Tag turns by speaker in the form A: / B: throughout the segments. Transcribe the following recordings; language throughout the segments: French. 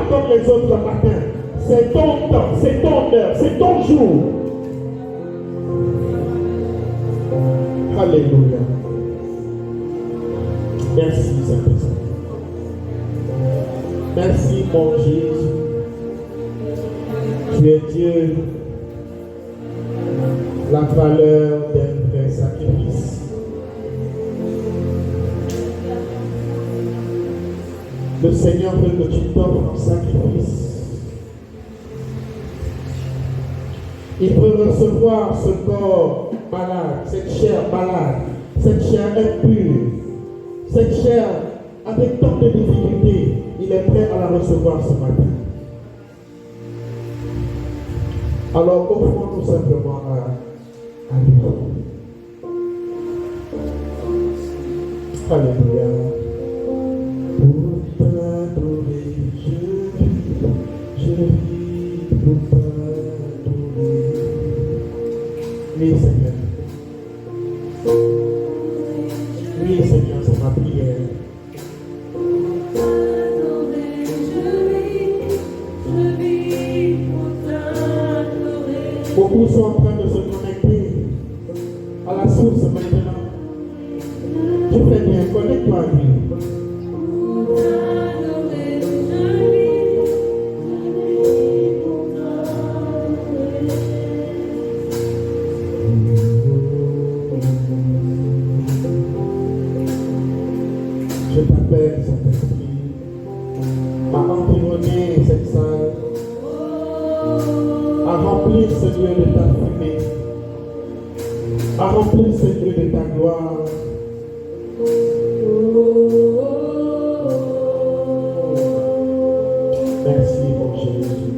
A: comme les autres matins. C'est ton temps, c'est ton heure, c'est ton jour. Alléluia. Merci, Saint-Esprit. Merci, mon Jésus. Tu es Dieu. La valeur d'un vrai sacrifice. Le Seigneur veut que tu t'offres en sacrifice. Il peut recevoir ce corps malade, cette chair malade, cette chair impure, cette chair avec tant de difficultés. Il est prêt à la recevoir ce matin. Alors offrons-nous simplement à lui. Alléluia. Pour t'adorer, je vis pour t'adorer. Oui, Seigneur. Oui, Seigneur, c'est ma prière. Beaucoup sont en train de se connecter à la source maintenant. Tu fais bien, connecte-toi à lui. Je t'appelle, Saint-Esprit, à environner cette salle, à remplir ce lieu de ta fumée, à remplir ce lieu de ta gloire. Merci, mon Jésus.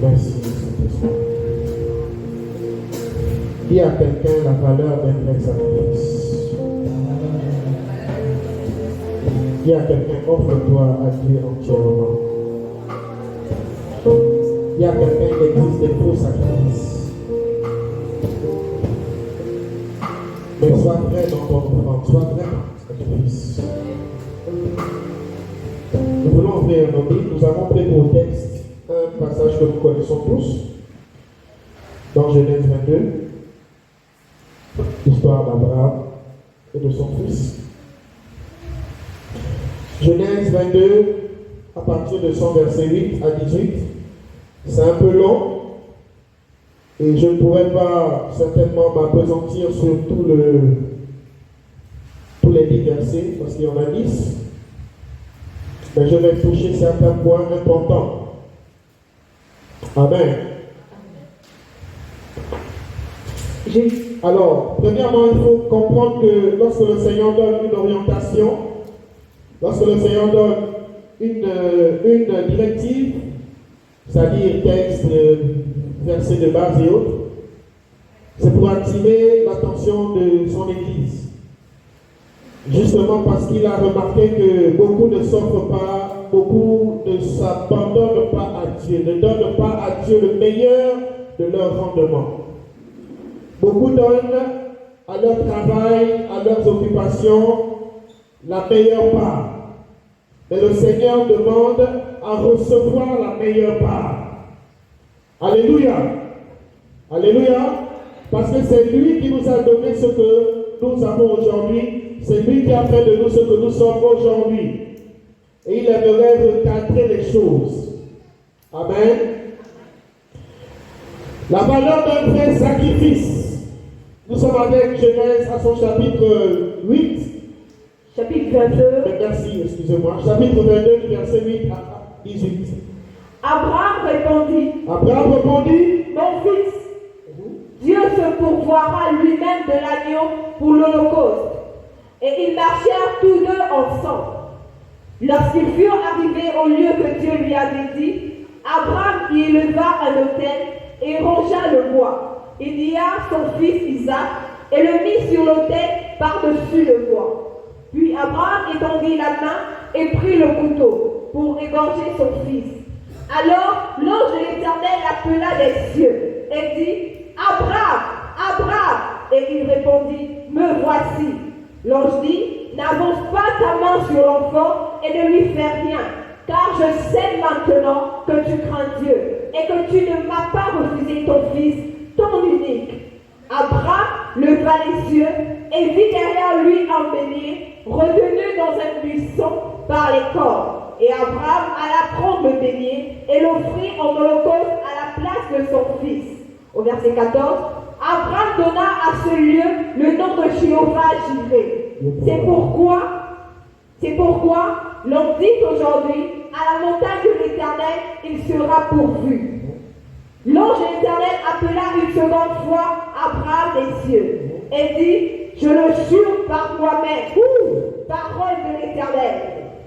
A: Merci, Saint-Esprit. Dis à quelqu'un la valeur d'un vrai sacrifice. Dis à quelqu'un, offre-toi à Dieu entièrement. Dis à quelqu'un qu'il existe des faux sacrifices. Mais sois vrai dans ton offrande, sois vrai dans ton sacrifice. Nous voulons ouvrir nos Bibles. Nous avons pris pour texte un passage que nous connaissons tous, dans Genèse 22, l'histoire d'Abraham et de son fils. Genèse 22, à partir de son verset 8 à 18, c'est un peu long et je ne pourrais pas certainement m'appesantir sur tous les 10 versets parce qu'il y en a 10, mais je vais toucher certains points importants. Amen. Alors, premièrement, il faut comprendre que lorsque le Seigneur donne une orientation, lorsque le Seigneur donne une directive, c'est-à-dire texte, versets de base et autres, c'est pour attirer l'attention de son Église. Justement parce qu'il a remarqué que beaucoup ne s'offrent pas, beaucoup ne s'abandonnent pas à Dieu, ne donnent pas à Dieu le meilleur de leur rendement. Beaucoup donnent à leur travail, à leurs occupations, la meilleure part. Mais le Seigneur demande à recevoir la meilleure part. Alléluia. Alléluia. Parce que c'est lui qui nous a donné ce que nous avons aujourd'hui. C'est lui qui a fait de nous ce que nous sommes aujourd'hui. Et il aimerait recadrer les choses. Amen. La valeur d'un vrai sacrifice. Nous sommes avec Genèse à son chapitre 8.
B: Chapitre 22.
A: Merci, excusez-moi. Chapitre 22, verset 8 à 18.
B: Abraham répondit,
A: Mon
B: fils, Dieu se pourvoira lui-même de l'agneau pour l'holocauste. Et ils marchèrent tous deux ensemble. Lorsqu'ils furent arrivés au lieu que Dieu lui avait dit, Abraham y éleva un autel et rongea le bois. Il lia son fils Isaac et le mit sur l'autel par-dessus le bois. Puis Abraham étendit la main et prit le couteau pour égorger son fils. Alors l'ange de l'Éternel l'appela des cieux et dit, Abraham, Abraham. Et il répondit, me voici. L'ange dit, n'avance pas ta main sur l'enfant et ne lui fais rien, car je sais maintenant que tu crains Dieu et que tu ne m'as pas refusé ton fils, ton unique. Abraham leva les yeux et vit derrière lui un bélier retenu dans un buisson par les cornes. Et Abraham alla prendre le bélier et l'offrit en holocauste à la place de son fils. Au verset 14, Abraham donna à ce lieu le nom de Jéhovah Jireh. C'est pourquoi l'on dit aujourd'hui, à la montagne de l'Éternel, il sera pourvu. L'ange de l'Éternel appela une seconde fois Abraham des cieux et dit, je le jure par moi-même, parole de l'Éternel,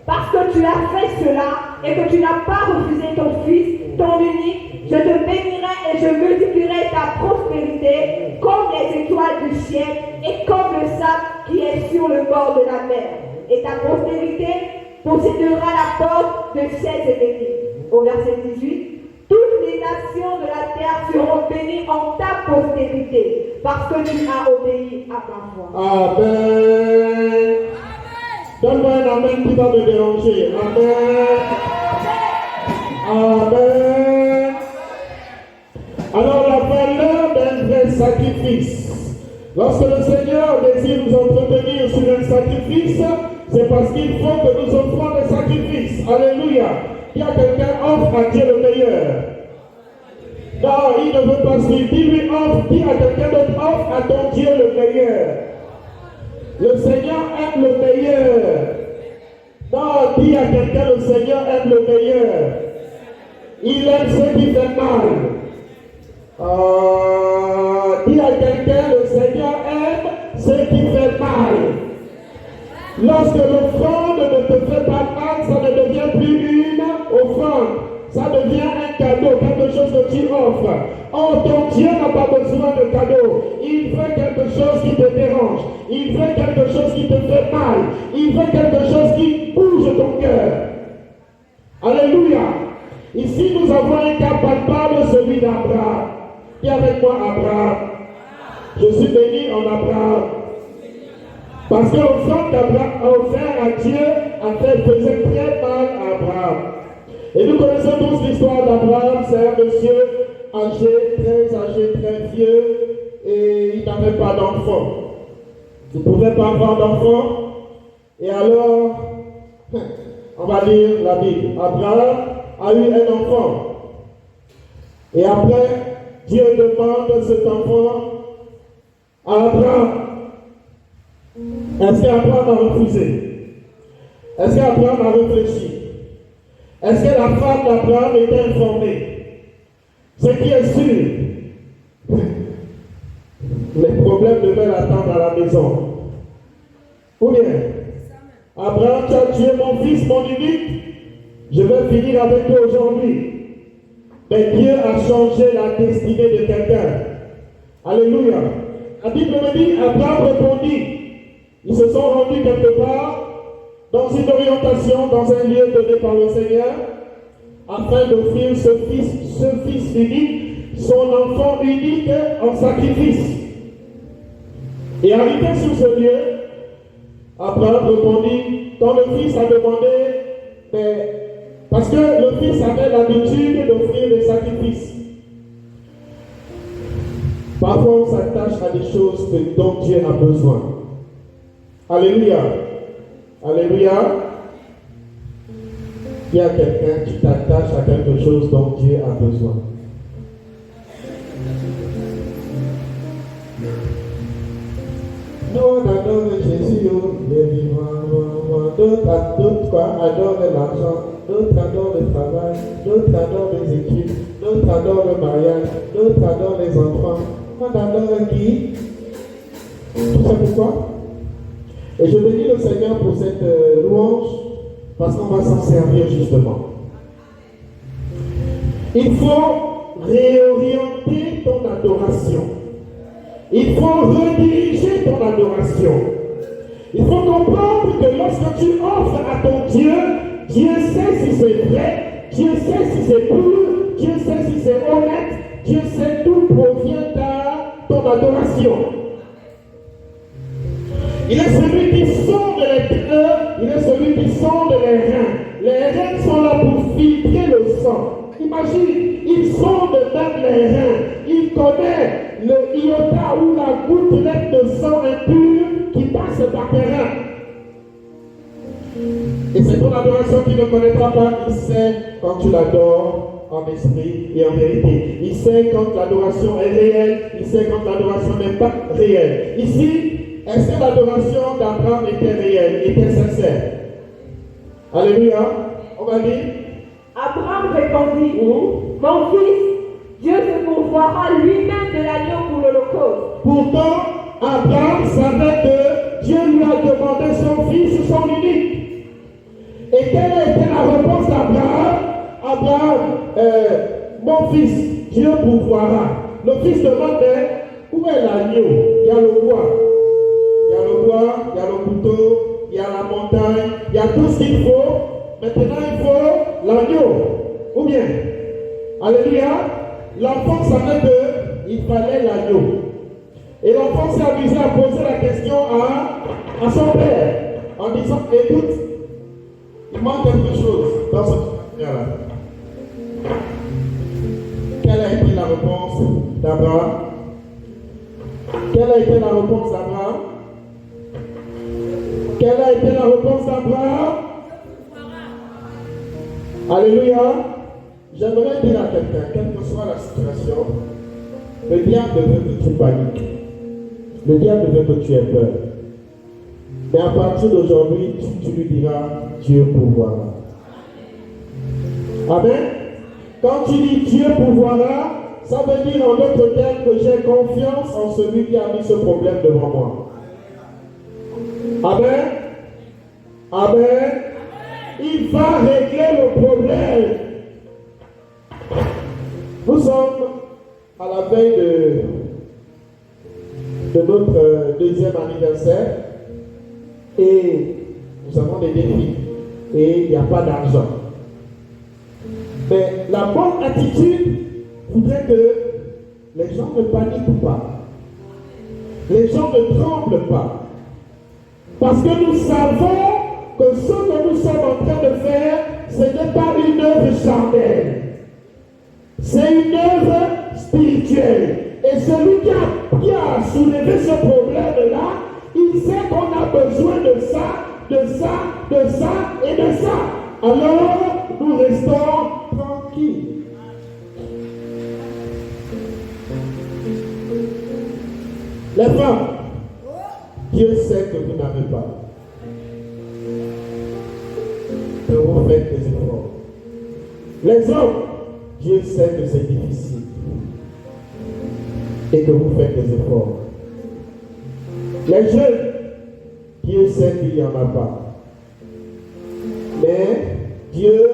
B: parce que tu as fait cela et que tu n'as pas refusé ton fils, ton unique, je te bénirai et je multiplierai ta prospérité comme les étoiles du ciel et comme le sable qui est sur le bord de la mer. Et ta postérité possédera la porte de ses ennemis. Au verset 18, toutes les nations de la terre seront bénies en ta postérité, parce que tu as obéi à ma voix.
A: Amen. Donne-moi un amen qui va me déranger. Amen. Amen. Alors la valeur d'un vrai sacrifice. Lorsque le Seigneur désire nous entretenir sur un sacrifice, c'est parce qu'il faut que nous offrons des sacrifices. Alléluia. Il y a quelqu'un offre à Dieu le meilleur. Non, il ne veut pas suivre. Dis-lui offre, dis à quelqu'un d'autre offre à ton Dieu le meilleur. Le Seigneur aime le meilleur. Non, dis à quelqu'un le Seigneur aime le meilleur. Il aime ce qui fait mal. Dis à quelqu'un le Seigneur aime ce qui fait mal. Lorsque l'offrande ne te fait pas mal, ça ne devient plus une offrande. Ça devient un cadeau, quelque chose que tu offres. Oh, ton Dieu n'a pas besoin de cadeau. Il veut quelque chose qui te dérange. Il veut quelque chose qui te fait mal. Il veut quelque chose qui bouge ton cœur. Alléluia. Ici, nous avons un cas palpable, celui d'Abraham. Qui est avec moi, Abraham? Je suis béni en Abraham. Parce que l'offrande qu'Abraham a offert à Dieu faisait très mal à Abraham. Et nous connaissons tous l'histoire d'Abraham. C'est un monsieur âgé, très vieux, et il n'avait pas d'enfant. Il ne pouvait pas avoir d'enfant. Et alors, on va lire la Bible. Abraham a eu un enfant. Et après, Dieu demande cet enfant à Abraham. Est-ce qu'Abraham a refusé? Est-ce qu'Abraham a réfléchi? Est-ce que la femme d'Abraham était informée? Ce qui est sûr, les problèmes devaient l'attendre à la maison. Ou bien, Abraham, tu as tué mon fils, mon unique, je vais finir avec toi aujourd'hui. Mais Dieu a changé la destinée de quelqu'un. Alléluia. La Bible me dit, Abraham répondit. Ils se sont rendus quelque part, dans une orientation, dans un lieu donné par le Seigneur, afin d'offrir ce fils unique, son enfant unique en sacrifice. Et arrivé sur ce lieu, Abraham répondit, quand le fils a demandé, mais parce que le fils avait l'habitude d'offrir des sacrifices. Parfois on s'attache à des choses dont Dieu a besoin. Alléluia. Alléluia. Il y a quelqu'un qui t'attache à quelque chose dont Dieu a besoin. Nous on adore Jésus, il est vivant. D'autres adorent l'argent, d'autres adorent le travail, d'autres adorent les études, d'autres adorent le mariage, d'autres adorent les enfants. On adore qui? Tout ça pourquoi? Et je bénis le Seigneur pour cette louange, parce qu'on va s'en servir justement. Il faut réorienter ton adoration. Il faut rediriger ton adoration. Il faut comprendre que lorsque tu offres à ton Dieu, Dieu sait si c'est vrai, Dieu sait si c'est pur, Dieu sait si c'est honnête, Dieu sait d'où provient ton adoration. Il est celui qui sonde les ténèbres, il est celui qui sonde les reins. Les reins sont là pour filtrer le sang. Imagine, il sonde même les reins. Il connaît le iota ou la gouttelette de sang impur qui passe par tes reins. Et c'est ton adoration qu'il ne connaîtra pas. Il sait quand tu l'adores en esprit et en vérité. Il sait quand l'adoration est réelle. Il sait quand l'adoration n'est pas réelle. Ici, est-ce que l'adoration d'Abraham était réelle, était sincère? Alléluia. On va dire.
B: Abraham répondit, mon fils, Dieu se pourvoira lui-même de l'agneau pour l'Holocauste.
A: Pourtant, Abraham savait que Dieu lui a demandé son fils, son unique. Et quelle a été la réponse d'Abraham? Abraham, mon fils, Dieu pourvoira. Le fils demandait, où est l'agneau? Il y a le bois. Il y a le bois, il y a le couteau, il y a la montagne, il y a tout ce qu'il faut. Maintenant, il faut l'agneau. Ou bien, alléluia, l'enfant savait qu'il fallait l'agneau. Et l'enfant s'est amusé à poser la question à son père en disant, écoute, il manque quelque chose dans ce là. Quelle a été la réponse d'Abraham? Quelle a été la réponse d'Abraham? Quelle a été la réponse d'Abraham? Alléluia. J'aimerais dire à quelqu'un, quelle que soit la situation, le diable veut que tu paniques. Le diable veut que tu aies peur. Mais à partir d'aujourd'hui, tu lui diras, Dieu pourvoira. Amen. Quand tu dis Dieu pourvoira, ça veut dire en d'autres termes que j'ai confiance en celui qui a mis ce problème devant moi. Amen. Amen. Il va régler le problème. Nous sommes à la veille de notre deuxième anniversaire et nous avons des défis et il n'y a pas d'argent. Mais la bonne attitude voudrait que les gens ne paniquent pas. Les gens ne tremblent pas. Parce que nous savons que ce que nous sommes en train de faire, ce n'est pas une œuvre charnelle. C'est une œuvre spirituelle. Et celui qui a soulevé ce problème-là, il sait qu'on a besoin de ça, de ça, de ça et de ça. Alors, nous restons tranquilles. Les femmes, Dieu sait que vous n'avez pas. Que vous faites des efforts. Les hommes, Dieu sait que c'est difficile. Et que vous faites des efforts. Les jeunes, Dieu sait qu'il n'y en a pas. Mais Dieu,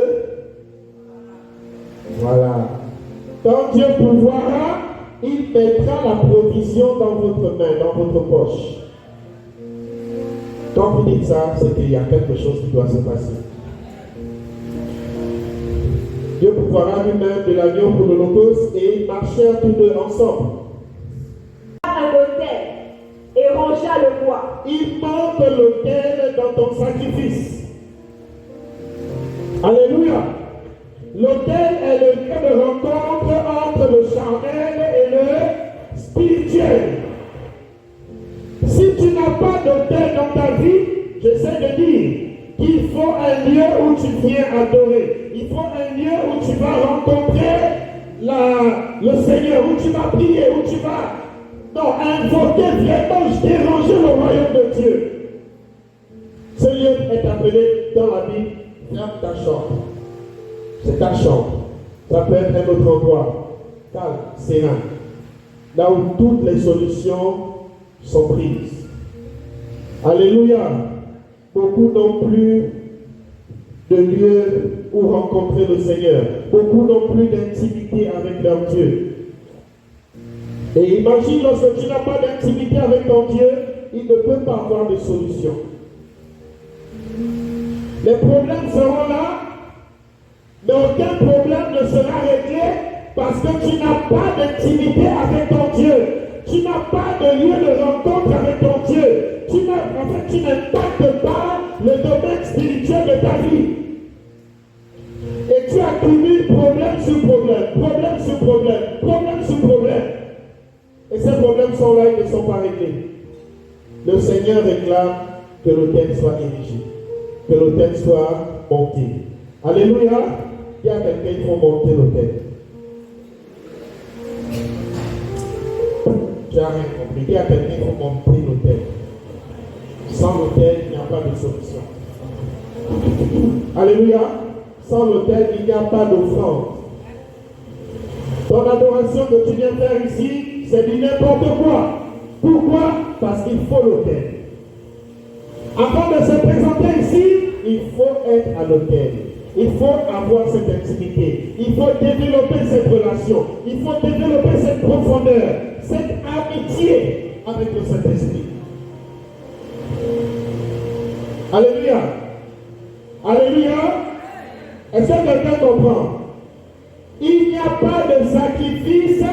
A: voilà. Quand Dieu pourvoira, il mettra la provision dans votre main, dans votre poche. Quand vous dites ça, c'est qu'il y a quelque chose qui doit se passer. Dieu pourvoira lui-même de l'agneau pour l'Holocauste et ils marchèrent tous deux ensemble.
B: Un autel et rangea le bois.
A: Il monte l'autel dans ton sacrifice. Alléluia. L'autel est le lieu de rencontre entre le charnel et le spirituel. Si tu n'as pas d'autel dans ta vie, j'essaie de dire qu'il faut un lieu où tu viens adorer. Il faut un lieu où tu vas rencontrer le Seigneur, où tu vas prier, où tu vas invoquer vraiment, déranger le royaume de Dieu. Ce lieu est appelé dans la Bible, ferme ta chambre. C'est ta chambre. Ça peut être un autre endroit. Calme, serein. Là où toutes les solutions sont prises. Alléluia. Beaucoup n'ont plus de lieu où rencontrer le Seigneur. Beaucoup n'ont plus d'intimité avec leur Dieu. Et imagine lorsque tu n'as pas d'intimité avec ton Dieu, il ne peut pas avoir de solution. Les problèmes seront là, mais aucun problème ne sera réglé parce que tu n'as pas d'intimité avec ton Dieu. Tu n'as pas de lieu de rencontre avec ton Dieu. tu n'impactes pas le domaine spirituel de ta vie. Et tu accumules problème sur problème, problème sur problème, problème sur problème. Et ces problèmes sont là, ils ne sont pas réglés. Le Seigneur réclame que l'autel soit érigé, que l'autel soit monté. Alléluia. Il y a quelqu'un, il faut monter l'autel. Tu n'as rien compris. Il y a quelqu'un, il faut monter l'autel. Sans l'autel, il n'y a pas de solution. Alléluia. Sans l'autel, il n'y a pas d'offrande. Ton adoration que tu viens faire ici, c'est du n'importe quoi. Pourquoi? Parce qu'il faut l'autel. Avant de se présenter ici, il faut être à l'autel. Il faut avoir cette intimité. Il faut développer cette relation. Il faut développer cette profondeur, cette amitié avec le Saint-Esprit. Alléluia. Alléluia. Est-ce que quelqu'un comprend? Il n'y a pas de sacrifice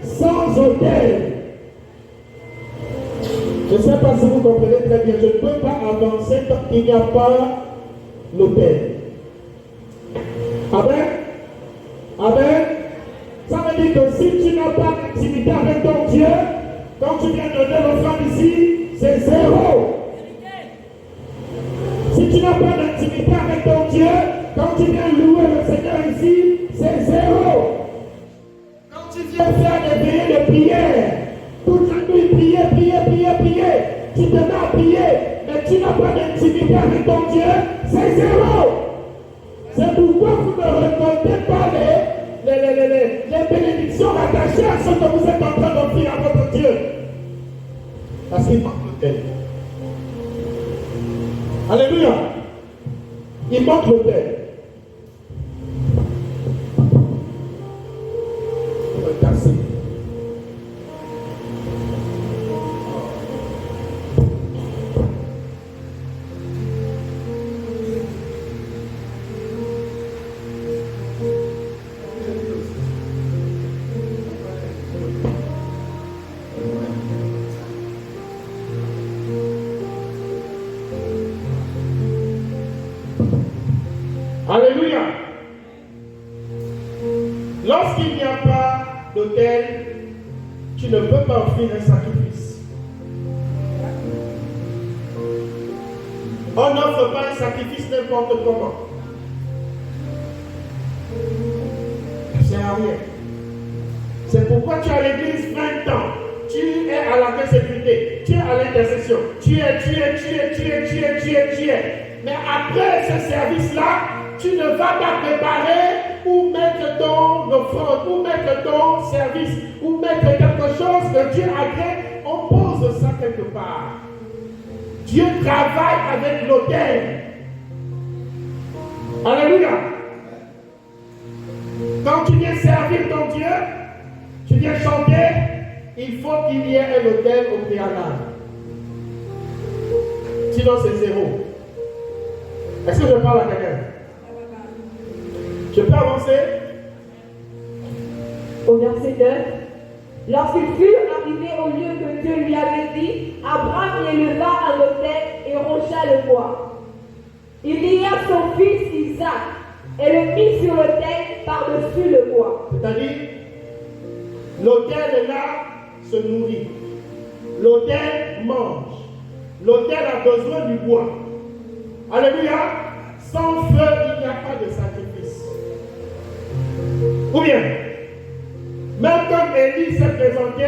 A: sans autel. Je ne sais pas si vous comprenez très bien. Je ne peux pas avancer tant qu'il n'y a pas l'autel. Amen. Amen. Ça veut dire que si tu n'as pas d'intimité avec ton Dieu, quand tu viens donner l'offrande ici, c'est zéro. Si tu n'as pas d'intimité avec ton Dieu, quand tu viens louer le Seigneur ici, c'est zéro. Quand tu viens faire des veillées de prière, toute la nuit prier, tu te mets à prier, mais tu n'as pas d'intimité avec ton Dieu, c'est zéro. C'est pourquoi vous ne récoltez pas les bénédictions rattachées à ce que vous êtes en train d'offrir à votre Dieu. Parce qu'il manque l'autel. Alléluia. Il manque l'autel. On va casser. Alléluia. Lorsqu'il n'y a pas d'autel, tu ne peux pas offrir un sacrifice. On n'offre pas un sacrifice n'importe comment. Ça sert à rien. C'est pourquoi tu es à l'église 20 ans. Tu es à la sécurité. Tu es à l'intercession. Tu es. Mais après ce service-là, tu ne vas pas préparer ou mettre ton offrande, ou mettre ton service, ou mettre quelque chose que Dieu agrée. On pose ça quelque part. Dieu travaille avec l'autel. Alléluia. Quand tu viens servir ton Dieu, tu viens chanter, il faut qu'il y ait un autel au préalable. Sinon c'est zéro. Est-ce que je parle à quelqu'un? Je peux avancer?
B: Au verset 9. Lorsqu'il fut arrivé au lieu que Dieu lui avait dit, Abraham y éleva un autel et roncha le bois. Il lia son fils Isaac et le mit sur l'autel par-dessus le bois.
A: C'est-à-dire, l'autel est là, se nourrit. L'autel mange. L'autel a besoin du bois. Alléluia. Sans feu, il n'y a pas de sacrifice. Ou bien, même quand Élie s'est présenté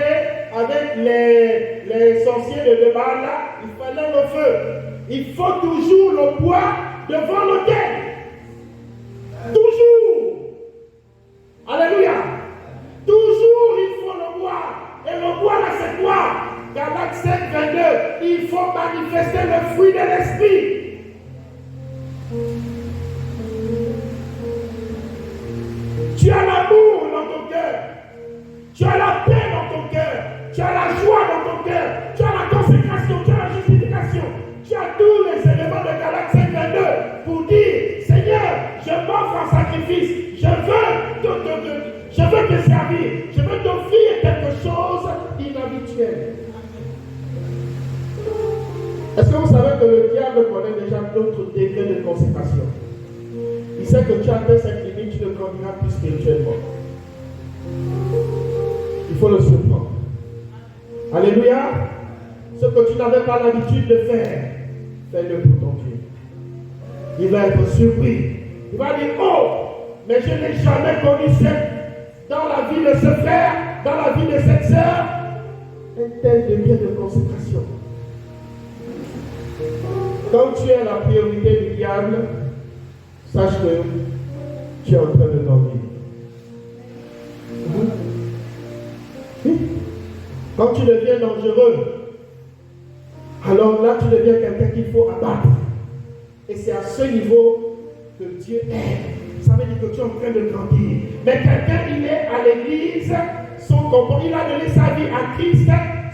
A: avec les sorciers de Baal, il fallait le feu. Il faut toujours le bois devant l'autel. Toujours. Alléluia. Toujours il faut le bois. Et le bois là c'est quoi? Galates 5, 22. Il faut manifester le fruit de l'esprit. Tu as l'amour dans ton cœur. Tu as la paix dans ton cœur. Tu as la joie dans ton cœur. Tu as la consécration. Tu as la justification. Tu as tous les éléments de Galates 5, 22 pour dire tu atteins cette limite, tu ne grandiras plus spirituellement. Il faut le surprendre. Alléluia. Ce que tu n'avais pas l'habitude de faire, fais-le pour ton Dieu. Il va être surpris. Il va dire, oh, mais je n'ai jamais connu dans la vie de ce frère, dans la vie de cette sœur, un tel degré de consécration. Quand tu es la priorité du diable, sache que tu es en train de dormir. Oui. Quand tu deviens dangereux, alors là tu deviens quelqu'un qu'il faut abattre. Et c'est à ce niveau que Dieu est. Ça veut dire que tu es en train de grandir. Mais quelqu'un, il est à l'église, il a donné sa vie à Christ,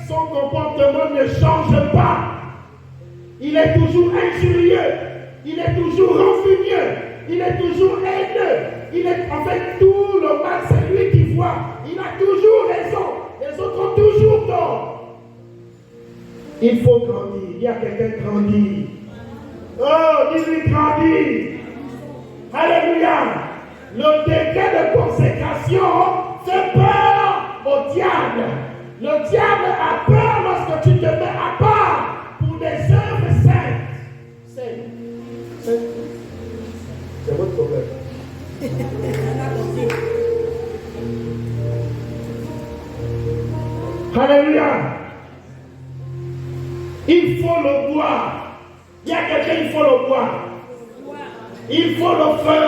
A: son comportement ne change pas. Il est toujours injurieux, il est toujours rancunieux, il est toujours haineux. En fait, tout le mal, c'est lui qui voit. Il a toujours raison, les autres ont toujours tort. Il faut grandir. Il y a quelqu'un grandit. Oh, dis-lui grandit. Alléluia. Le degré de consécration fait peur au diable. Le diable a peur lorsque tu te mets à part pour des œuvres saintes. C'est votre problème. Alléluia. Il faut le boire. Il y a quelqu'un, il faut le boire. Il faut le feu.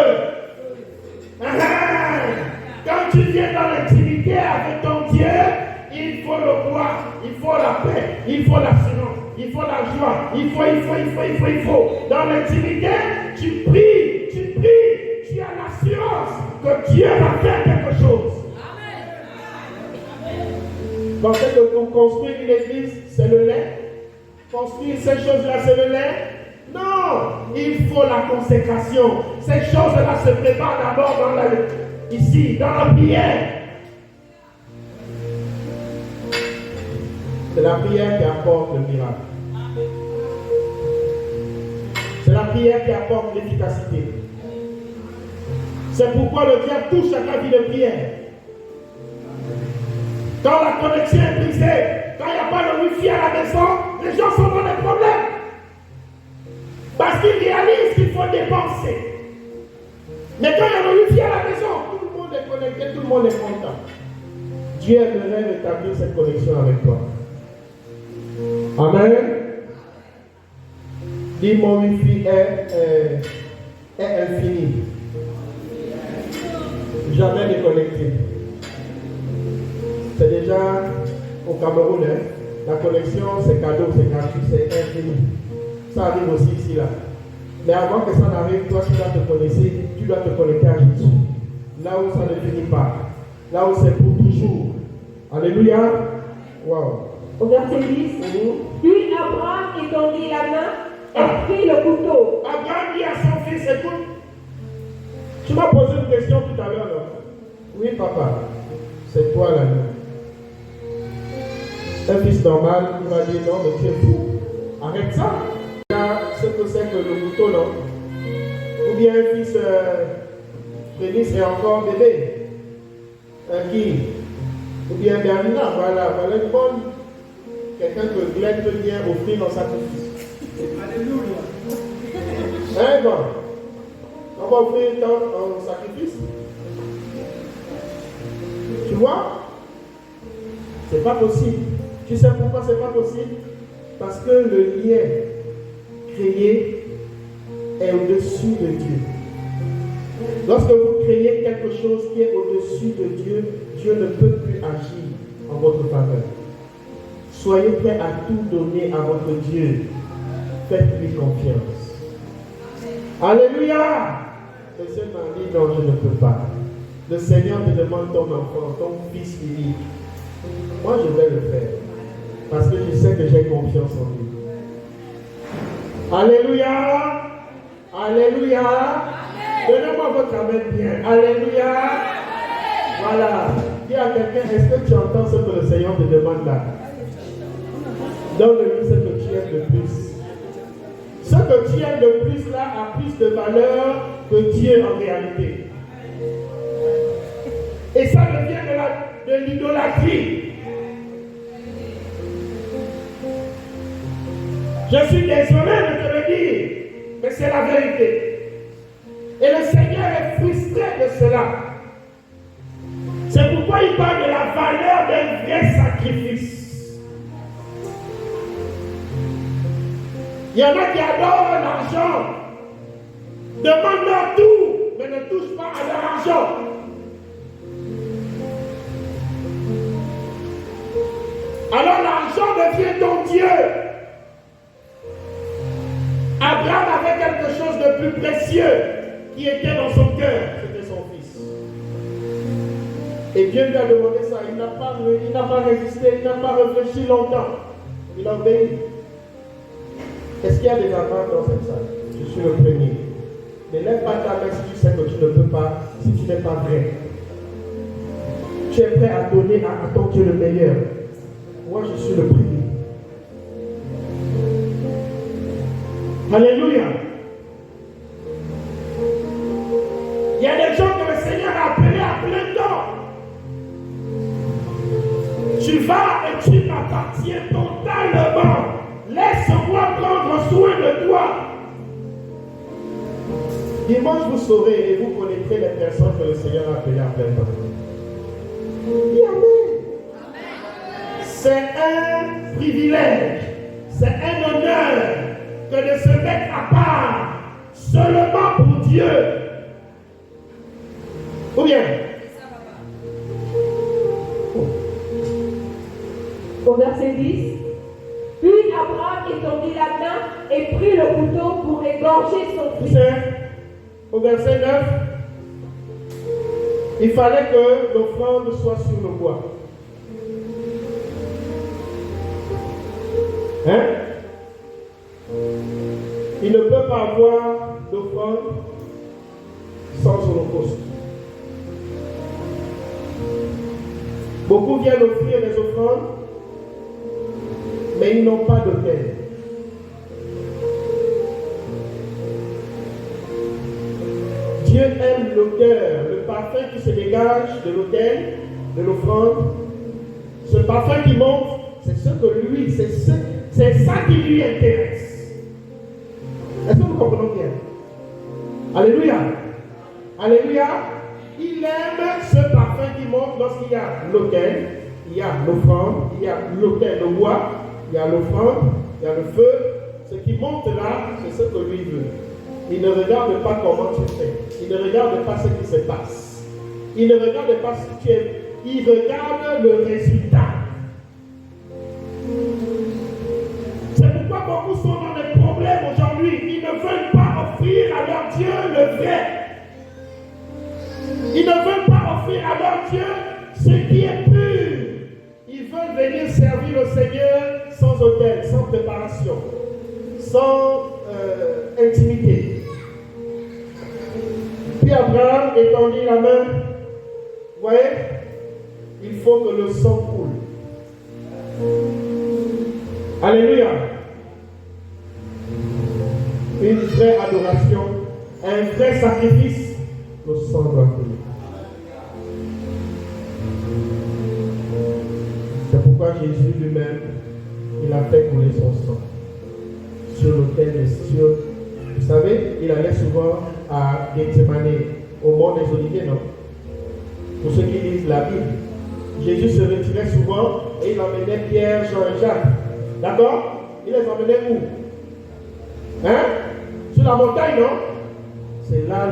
A: Quand tu viens dans l'intimité avec ton Dieu, il faut le boire. Il faut la paix. Il faut l'assurance. Il faut la joie. Il faut. Dans l'intimité, tu pries. Tu as l'assurance que Dieu va faire quelque chose. Pensez que pour construire une église, c'est le lait. Construire ces choses-là, c'est le lait. Non, il faut la consécration. Ces choses-là se préparent d'abord ici, dans la prière. C'est la prière qui apporte le miracle. C'est la prière qui apporte l'efficacité. C'est pourquoi le diable touche à ta vie de prière. Quand la connexion est brisée, quand il n'y a pas de wifi à la maison, les gens sont dans des problèmes. Parce qu'ils réalisent qu'il faut dépenser. Mais quand il y a le wifi à la maison, tout le monde est connecté, tout le monde est content. Dieu aimerait rétablir cette connexion avec toi. Amen. Dis, mon wifi est infini. Jamais déconnecté. C'est déjà au Cameroun, hein? La connexion, c'est cadeau, c'est gratuit, c'est infini. Ça arrive aussi ici, là. Mais avant que ça n'arrive, toi, tu dois te connecter à Jésus. Là où ça ne finit pas. Là où c'est pour toujours. Alléluia. Wow.
B: Au verset 10, puis Abraham étendit la main et prit le couteau.
A: Abraham dit à son fils, écoute, tu m'as posé une question tout à l'heure, là. Oui, papa, c'est toi la main. Un fils normal, il va dire non, mais tu es fou. Arrête ça. Ce que c'est que le couteau, non? Ou bien un fils prémisse et encore bébé. Qui? Ou bien Bernina, voilà une bonne. Quelqu'un que Glenn peut bien offrir dans sacrifice. Alléluia. Hein, bon. On va offrir ton sacrifice. Tu vois? C'est pas possible. Tu sais pourquoi c'est pas possible? Parce que le lien créé est au-dessus de Dieu. Lorsque vous créez quelque chose qui est au-dessus de Dieu, Dieu ne peut plus agir en votre faveur. Soyez prêts à tout donner à votre Dieu. Faites-lui confiance. Alléluia! Le Seigneur m'a dit non, je ne peux pas. Le Seigneur te demande ton enfant, ton fils unique. Moi, je vais le faire. Parce que je sais que j'ai confiance en lui. Alléluia! Alléluia! Donnez-moi votre amen bien. Alléluia! Voilà. Dis à quelqu'un, est-ce que tu entends ce que le Seigneur te demande là? Donne-lui ce que tu aimes le plus. Ce que tu aimes le plus là a plus de valeur que Dieu en réalité. Et ça devient de l'idolâtrie. Je suis désolé de te le dire, mais c'est la vérité. Et le Seigneur est frustré de cela. C'est pourquoi il parle de la valeur d'un vrai sacrifice. Il y en a qui adorent l'argent, demandent tout, mais ne touchent pas à leur argent. Alors l'argent devient ton Dieu. Abraham avait quelque chose de plus précieux qui était dans son cœur, c'était son fils. Et Dieu lui a demandé ça, il n'a pas résisté, il n'a pas réfléchi longtemps. Il a obéi. Est-ce qu'il y a des Abraham dans cette salle? Je suis le premier. Ne lève pas ta main si tu sais que tu ne peux pas, si tu n'es pas vrai. Tu es prêt à donner à ton Dieu le meilleur. Moi, je suis le premier. Alléluia. Il y a des gens que le Seigneur a appelés à plein temps. Tu vas et tu m'appartiens totalement. Laisse-moi prendre soin de toi. Dimanche, vous saurez et vous connaîtrez les personnes que le Seigneur a appelées à plein temps. Dis Amen. C'est un privilège, c'est un honneur que de se mettre à part seulement pour Dieu. Ou bien?
B: Au verset 10, puis Abraham étendit la main et prit le couteau pour égorger son fils.
A: Au verset 9, il fallait que l'offrande soit sur le bois. Hein? Il ne peut pas avoir d'offrande sans holocauste. Beaucoup viennent offrir des offrandes, mais ils n'ont pas d'autel. Dieu aime le cœur, le parfum qui se dégage de l'autel, de l'offrande. Ce parfum qui monte, c'est ce que lui, c'est ça qui lui intéresse. Est-ce que vous comprenez bien? Alléluia. Alléluia. Il aime ce parfum qui monte lorsqu'il y a l'autel, il y a l'offrande, il y a l'autel de bois, il y a l'offrande, il y a le feu. Ce qui monte là, c'est ce que lui veut. Il ne regarde pas comment tu fais. Il ne regarde pas ce qui se passe. Il ne regarde pas ce que tu es. Il regarde le résultat. C'est pourquoi beaucoup sont dans des problèmes aujourd'hui. Ils ne veulent pas offrir à leur Dieu le vrai. Ils ne veulent pas offrir à leur Dieu ce qui est pur. Ils veulent venir servir le Seigneur sans autel, sans préparation, sans intimité. Puis Abraham étendit la main. Vous voyez, il faut que le sang coule. Alléluia. Une vraie adoration, un vrai sacrifice, le sang doit couler. C'est pourquoi Jésus lui-même, il a fait couler son sang sur l'autel des cieux. Vous savez, il allait souvent à Gethsemane, au mont des Oliviers, non? Pour ceux qui lisent la Bible, Jésus se retirait souvent et il emmenait Pierre, Jean et Jacques. D'accord? Il les emmenait où? Hein? Sur la montagne, non? C'est là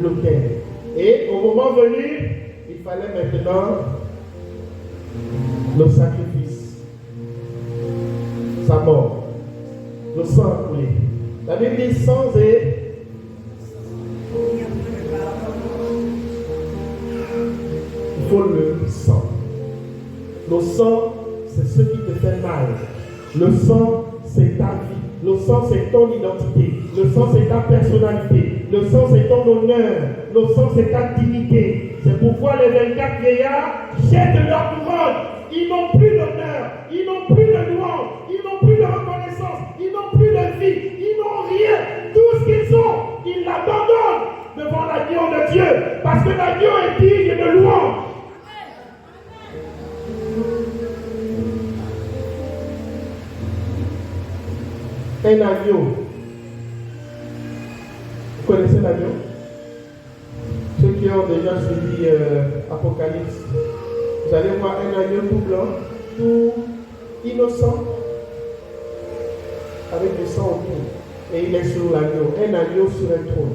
A: l'autel. Et au moment venu, il fallait maintenant le sacrifice, sa mort, le sang coulé. La Bible dit sang et il faut le sang. Le sang, c'est ce qui te fait mal. Le sang, c'est ta vie. Le sang, c'est ton identité. Le sang, c'est ta personnalité. Le sang, c'est ton honneur. Le sang, c'est ta dignité. C'est pourquoi les 24 vieillards jettent leur couronne. Ils n'ont plus d'honneur. Ils n'ont plus de louange. Ils n'ont plus de reconnaissance. Ils n'ont plus de vie. Ils n'ont rien. Tout ce qu'ils ont, ils l'abandonnent de Dieu, parce que l'agneau est digne de louange. Un agneau. Vous connaissez l'agneau? Ceux qui ont déjà suivi Apocalypse, vous allez voir un agneau tout blanc, tout innocent, avec du sang autour. Et il est sur l'agneau, un agneau sur un trône.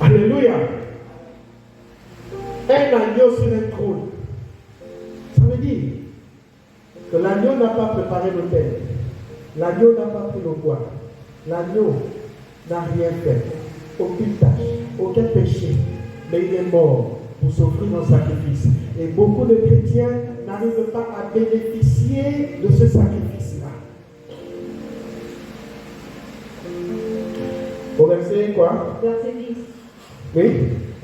A: Alléluia. Un agneau sur un trône. Ça veut dire que l'agneau n'a pas préparé l'autel. L'agneau n'a pas pris le bois. L'agneau n'a rien fait. Aucune tâche, aucun péché. Mais il est mort pour s'offrir en sacrifice. Et beaucoup de chrétiens n'arrivent pas à bénéficier de ce sacrifice-là. Au verset quoi?
B: Verset 10.
A: Oui.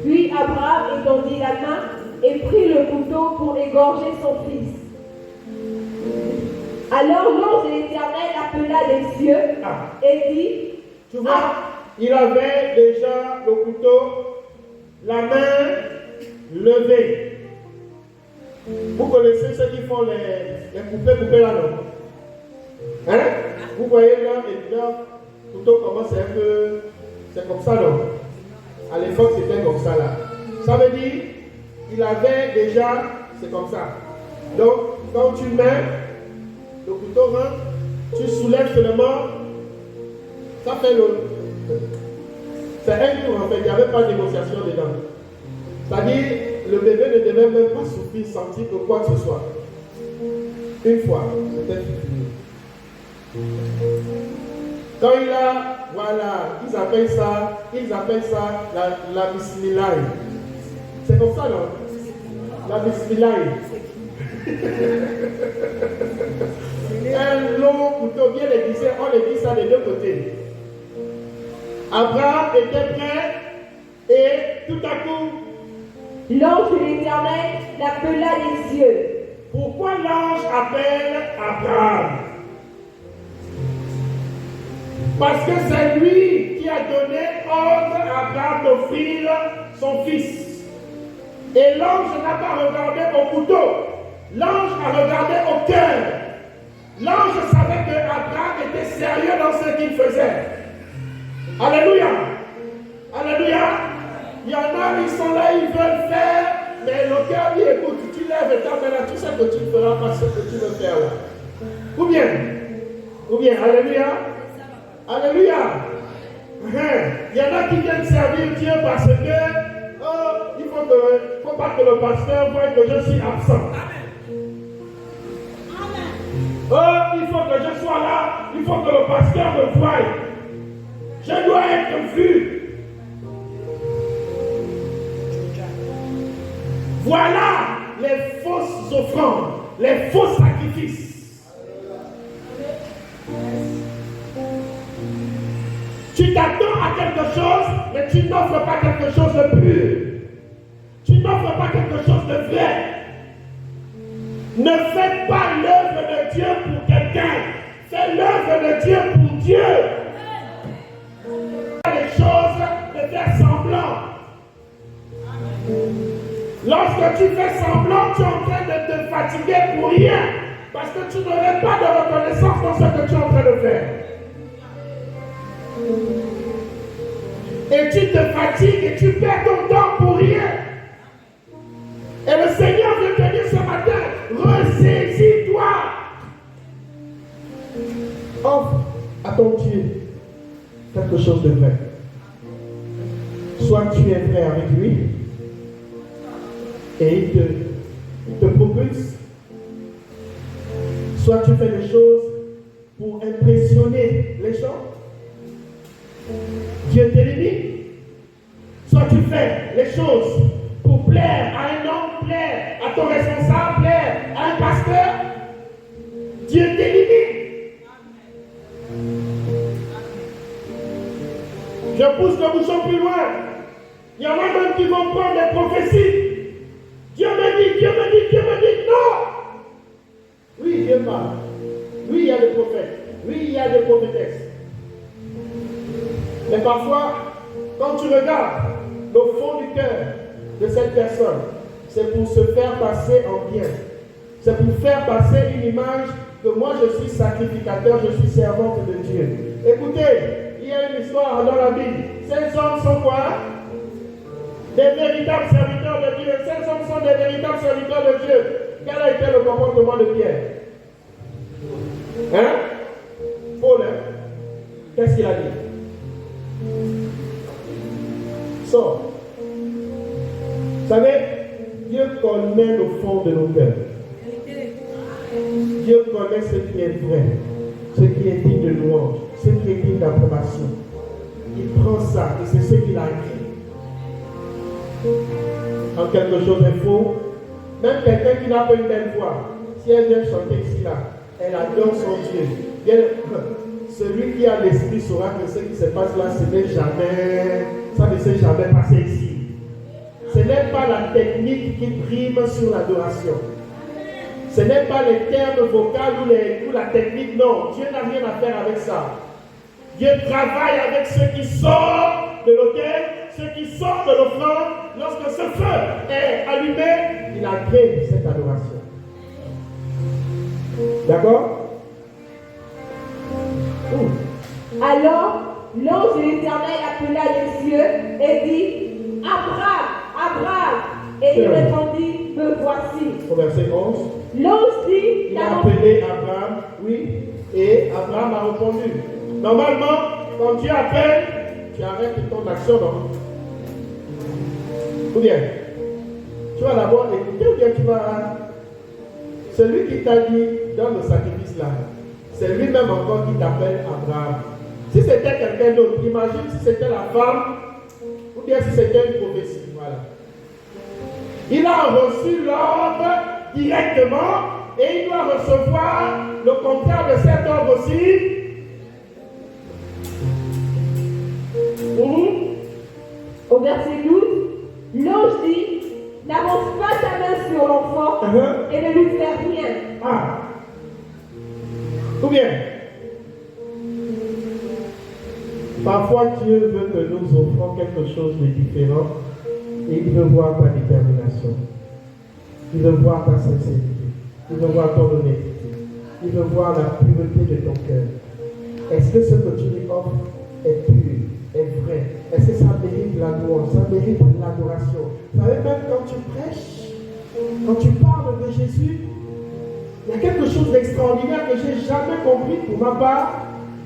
B: Puis Abraham étendit la main et prit le couteau pour égorger son fils. Alors l'ange de l'Éternel appela les cieux et dit,
A: tu vois, il avait déjà le couteau, la main levée. Vous connaissez ceux qui font les poupées là, non? Hein? Vous voyez là, et là, le couteau commence un peu, c'est comme ça, non? À l'époque, c'était comme ça là. Ça veut dire, il avait déjà, c'est comme ça. Donc, quand tu mets le couteau rentre, tu soulèves seulement, ça fait le. C'est un tour en fait, il n'y avait pas de négociation dedans. C'est-à-dire, le bébé ne devait même pas souffrir, sentir que quoi que ce soit. Une fois, c'était fini. Quand il a, voilà, ils appellent ça la bismillah. C'est comme ça, non? La bismillah. Un long couteau bien aiguisé, on aiguise ça des deux côtés. Abraham était prêt et tout à coup,
B: l'ange de l'Éternel l'appela des cieux.
A: Pourquoi l'ange appelle Abraham? Parce que c'est lui qui a donné ordre à Abraham d'offrir son fils. Et l'ange n'a pas regardé au couteau. L'ange a regardé au cœur. L'ange savait que Abraham était sérieux dans ce qu'il faisait. Alléluia. Alléluia. Il y en a, ils sont là, ils veulent faire, mais le cœur dit, écoute, tu lèves ta main là, tout ce que tu feras, pas ce que tu veux faire là. Ou bien, alléluia. Alléluia. Il y en a qui viennent servir Dieu parce que il faut pas que le pasteur voie que je suis absent. Il faut que je sois là, il faut que le pasteur me voie. Je dois être vu. Voilà les fausses offrandes, les faux sacrifices. Tu t'attends à quelque chose, mais tu n'offres pas quelque chose de pur. Tu n'offres pas quelque chose de vrai. Ne faites pas l'œuvre de Dieu pour quelqu'un. Fais l'œuvre de Dieu pour Dieu. Les choses de faire semblant. Lorsque tu fais semblant, tu es en train de te fatiguer pour rien. Parce que tu n'aurais pas de reconnaissance dans ce que tu es en train de faire. Et tu te fatigues et tu perds ton temps pour rien. Et le Seigneur vient te dire ce matin, ressaisis-toi. Offre à ton Dieu quelque chose de vrai. Soit tu es vrai avec lui et il te propulse. Soit tu fais des choses pour impressionner les gens. Dieu t'élimine. Soit tu fais les choses pour plaire à un homme, plaire à ton responsable, plaire à un pasteur. Dieu t'élimine. Je pousse le bouchon plus loin. Il y en a même qui vont prendre des prophéties. Dieu me dit, non. Oui, Dieu parle. Oui, il y a des prophètes. Oui, il y a des prophétesses. Mais parfois, Quand tu regardes le fond du cœur de cette personne, c'est pour se faire passer en bien. C'est pour faire passer une image que moi je suis sacrificateur, je suis servante de Dieu. Écoutez, il y a une histoire dans la Bible. Ces hommes sont quoi? Des véritables serviteurs de Dieu. Ces hommes sont des véritables serviteurs de Dieu. Quel a été le comportement de Pierre? Hein? Paul, hein? Qu'est-ce qu'il a dit? Sors. Vous savez, Dieu connaît le fond de nos cœurs. Dieu connaît ce qui est vrai, ce qui est digne de louange, ce qui est digne d'approbation. Il prend ça et c'est ce qu'il a écrit. Quand quelque chose est faux, même quelqu'un qui n'a pas une belle voix, si elle vient chanter ici là, elle adore son Dieu. Bien, celui qui a l'esprit saura que ce qui se passe là, ça ne s'est jamais passé ici. Ce n'est pas la technique qui prime sur l'adoration. Ce n'est pas les termes vocaux ou la technique, non. Dieu n'a rien à faire avec ça. Dieu travaille avec ceux qui sortent de l'autel, ceux qui sortent de l'offrande. Lorsque ce feu est allumé, il agrée cette adoration. D'accord?
B: Alors, l'ange de l'Éternel appela les cieux et dit, Abraham, Abraham. Et il répondit, me voici.
A: Au verset 11.
B: L'ange dit,
A: il a appelé Abraham, oui, et Abraham a répondu. Normalement, quand Dieu appelle, tu arrêtes ton action, non? Ou bien, tu vas d'abord écouter, ou bien tu vas. Celui qui t'a dit, dans le sacrifice là, c'est lui-même encore qui t'appelle Abraham. Si c'était quelqu'un d'autre, imagine si c'était la femme, ou bien si c'était une prophétie. Voilà. Il a reçu l'ordre directement et il doit recevoir le contraire de cet ordre aussi.
B: Au verset 12, l'ange dit, n'avance pas ta main sur l'enfant et ne lui fais rien.
A: Ah. Ou bien, parfois Dieu veut que nous offrons quelque chose de différent et il veut voir ta détermination. Il veut voir ta sincérité. Il veut voir ton honnêteté. Il veut voir la pureté de ton cœur. Est-ce que ce que tu lui offres est pur, est vrai? Est-ce que ça mérite la louange? Ça mérite l'adoration? Vous savez, même quand tu prêches, quand tu parles de Jésus, il y a quelque chose d'extraordinaire que je n'ai jamais compris pour ma part,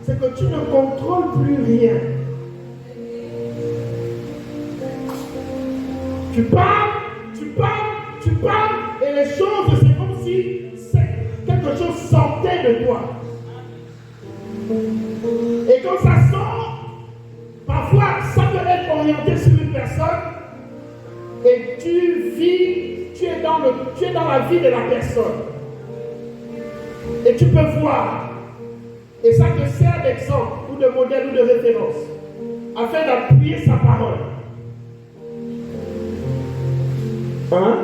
A: c'est que tu ne contrôles plus rien. Tu parles, et les choses, c'est comme si quelque chose sortait de toi. Et quand ça sort, parfois ça peut être orienté sur une personne, et tu es dans la vie de la personne. Et tu peux voir, et ça te sert d'exemple, ou de modèle, ou de référence, afin d'appuyer sa parole. Hein?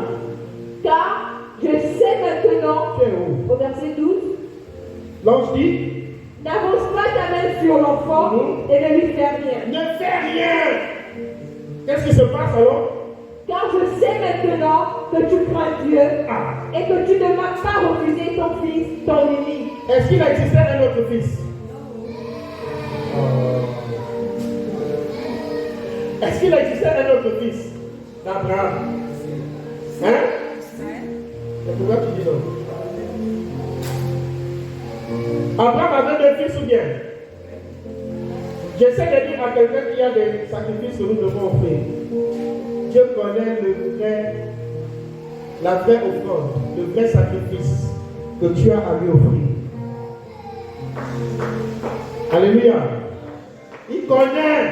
B: Car je sais maintenant, au verset 12,
A: l'ange dit,
B: n'avance pas ta main sur l'enfant et ne lui fais rien.
A: Ne fais rien. Qu'est-ce qui se passe alors?
B: Car je sais maintenant que tu crains Dieu et que tu ne m'as pas refusé ton fils, ton unique.
A: Est-ce qu'il existait un autre fils? Est-ce qu'il existait un autre fils d'Abraham? Hein? Et pourquoi tu dis non? Abraham avait deux fils ou bien? J'essaie de dire à quelqu'un qu'il y a des sacrifices que nous devons offrir. Dieu connaît la vraie offrande, le vrai sacrifice que tu as à lui offrir. Alléluia. Il connaît.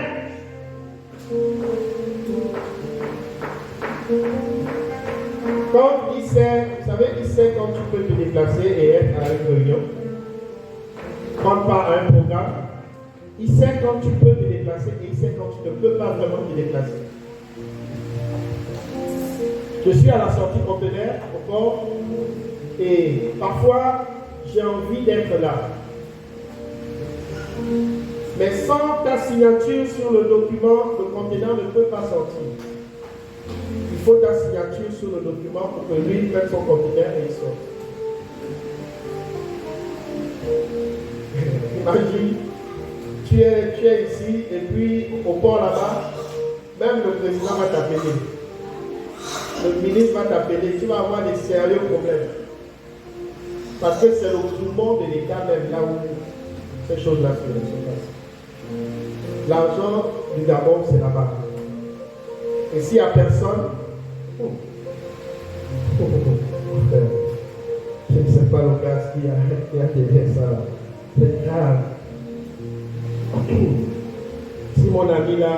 A: Quand il sait, vous savez, il sait quand tu peux te déplacer et être à une réunion, prendre part à un programme. Il sait quand tu peux te déplacer et il sait quand tu ne peux pas vraiment te déplacer. Je suis à la sortie conteneur au port et parfois j'ai envie d'être là. Mais sans ta signature sur le document, le conteneur ne peut pas sortir. Il faut ta signature sur le document pour que lui prenne son conteneur et il sorte. Imagine, tu es ici et puis au port là-bas, même le président va t'appeler. Le ministre va t'appeler, tu vas avoir des sérieux problèmes. Parce que c'est le mouvement de l'État même là où ces choses-là se passent. L'argent du Gabon, c'est là-bas. Et s'il n'y a personne, je ne sais pas le gaz qui a derrière ça. C'est grave. Si mon ami là,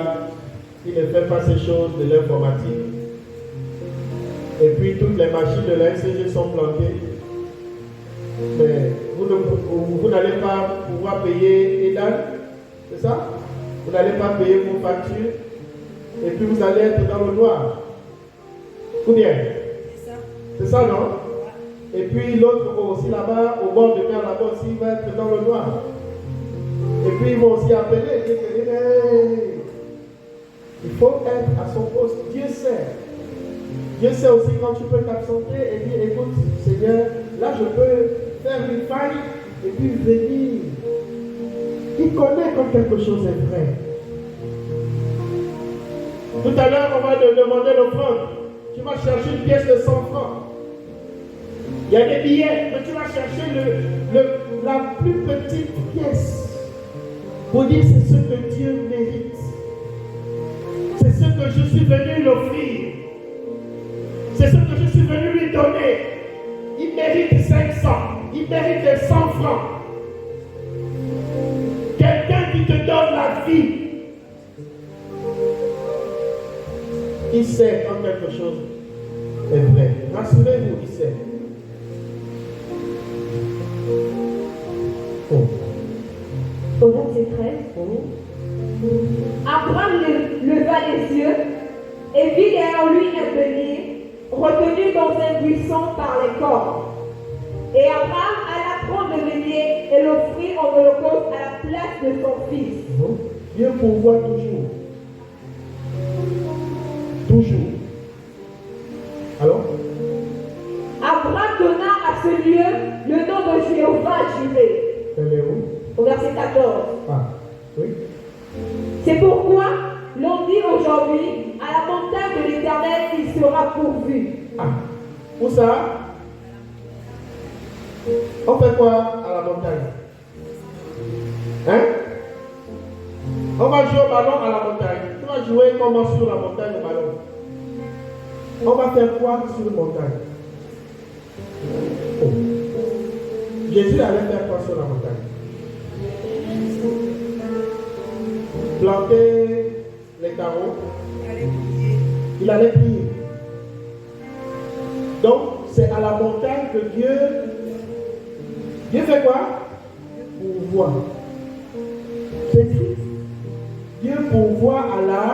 A: il ne fait pas ces choses de l'informatique, et puis toutes les machines de la SCG sont plantées, mais vous n'allez pas pouvoir payer EDAN, c'est ça? Vous n'allez pas payer vos factures, et puis vous allez être dans le noir. Ou bien? C'est ça, non? Et puis l'autre aussi là-bas, au bord de mer là-bas aussi, il va être dans le noir. Et puis ils vont aussi appeler, il faut être à son poste. Dieu sait. Dieu sait aussi quand tu peux t'absenter et dire, écoute, Seigneur, là je peux faire une faille et puis venir. Il connaît quand quelque chose est vrai. Tout à l'heure, on va te demander l'offrande. Tu vas chercher une pièce de 100 francs. Il y a des billets, mais tu vas chercher la plus petite pièce. Pour dire c'est ce que Dieu mérite. C'est ce que je suis venu lui offrir. C'est ce que je suis venu lui donner. Il mérite 500. Il mérite 100 francs. Quelqu'un qui te donne la vie. Il sait quand quelque chose est vrai. Rassurez-vous, il sait.
B: Au verset 13, Abraham leva les yeux et vit derrière lui un bélier retenu dans un buisson par les cornes. Et Abraham alla prendre le bélier et l'offrit en holocauste à la place de son fils.
A: Dieu pourvoit toujours. Toujours. Alors?
B: Abraham donna à ce lieu le nom de Jéhovah Jireh.
A: Elle est où?
B: Au verset 14.
A: Ah, oui.
B: C'est pourquoi l'on dit aujourd'hui, à la montagne de l'Éternel, il sera pourvu.
A: Ah, où ça? On fait quoi à la montagne? Hein? On va jouer au ballon à la montagne. Tu vas jouer comment sur la montagne au ballon? On va faire quoi sur la montagne? Oh. Jésus allait faire quoi sur la montagne? Planter les carreaux. Il allait prier. Donc, c'est à la montagne que Dieu fait quoi? Pourvoit. C'est triste. Dieu pourvoit à la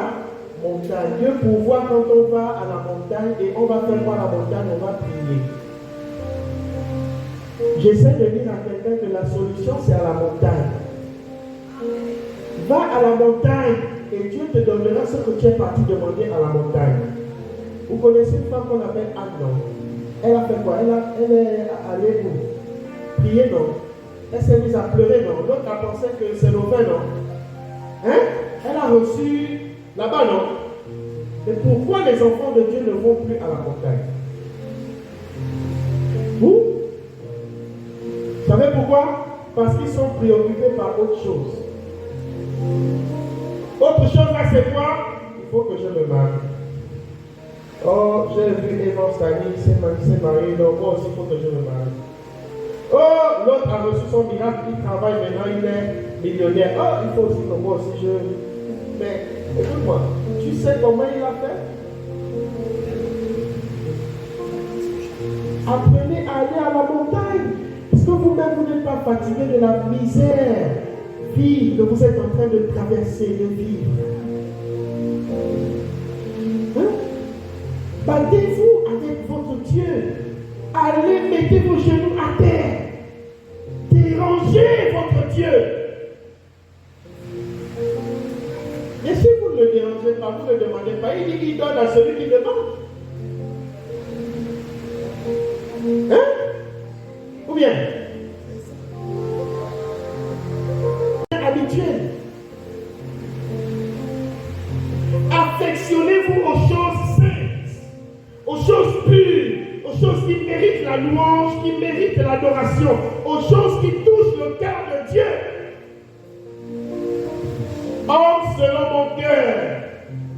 A: montagne. Dieu pourvoit quand on va à la montagne et on va faire quoi à la montagne? On va prier. J'essaie de dire à quelqu'un que la solution c'est à la montagne. Va à la montagne et Dieu te donnera ce que tu es parti demander à la montagne. Vous connaissez une femme qu'on appelle Anne, non? Elle a fait quoi? Elle est allée où? Prier, non? Elle s'est mise à pleurer, non? L'autre a pensé que c'est l'offert, non? Hein? Elle a reçu là-bas, non? Mais pourquoi les enfants de Dieu ne vont plus à la montagne? Vous savez pourquoi? Parce qu'ils sont préoccupés par autre chose. Autre chose là, c'est quoi? Il faut que je me marie. Oh, j'ai vu Evan Stani, il s'est marié, donc moi aussi il faut que je me marie. Oh, l'autre a reçu son miracle, il travaille maintenant, il est millionnaire. Oh, il faut aussi que moi aussi je... Mais écoute-moi, tu sais comment il a fait? Apprenez à aller à la montagne. Parce que vous-même, vous n'êtes pas fatigué de la misère vie que vous êtes en train de traverser, de vivre. Hein? Battez-vous avec votre Dieu. Allez, mettez vos genoux à terre. Dérangez votre Dieu. pas, vous ne demandez pas. Il dit qu'il donne à celui qui demande. Hein? Ou bien? Habituel. Affectionnez-vous aux choses saintes, aux choses pures, aux choses qui méritent la louange, qui méritent l'adoration, aux choses qui touchent le cœur de Dieu. Homme selon mon cœur,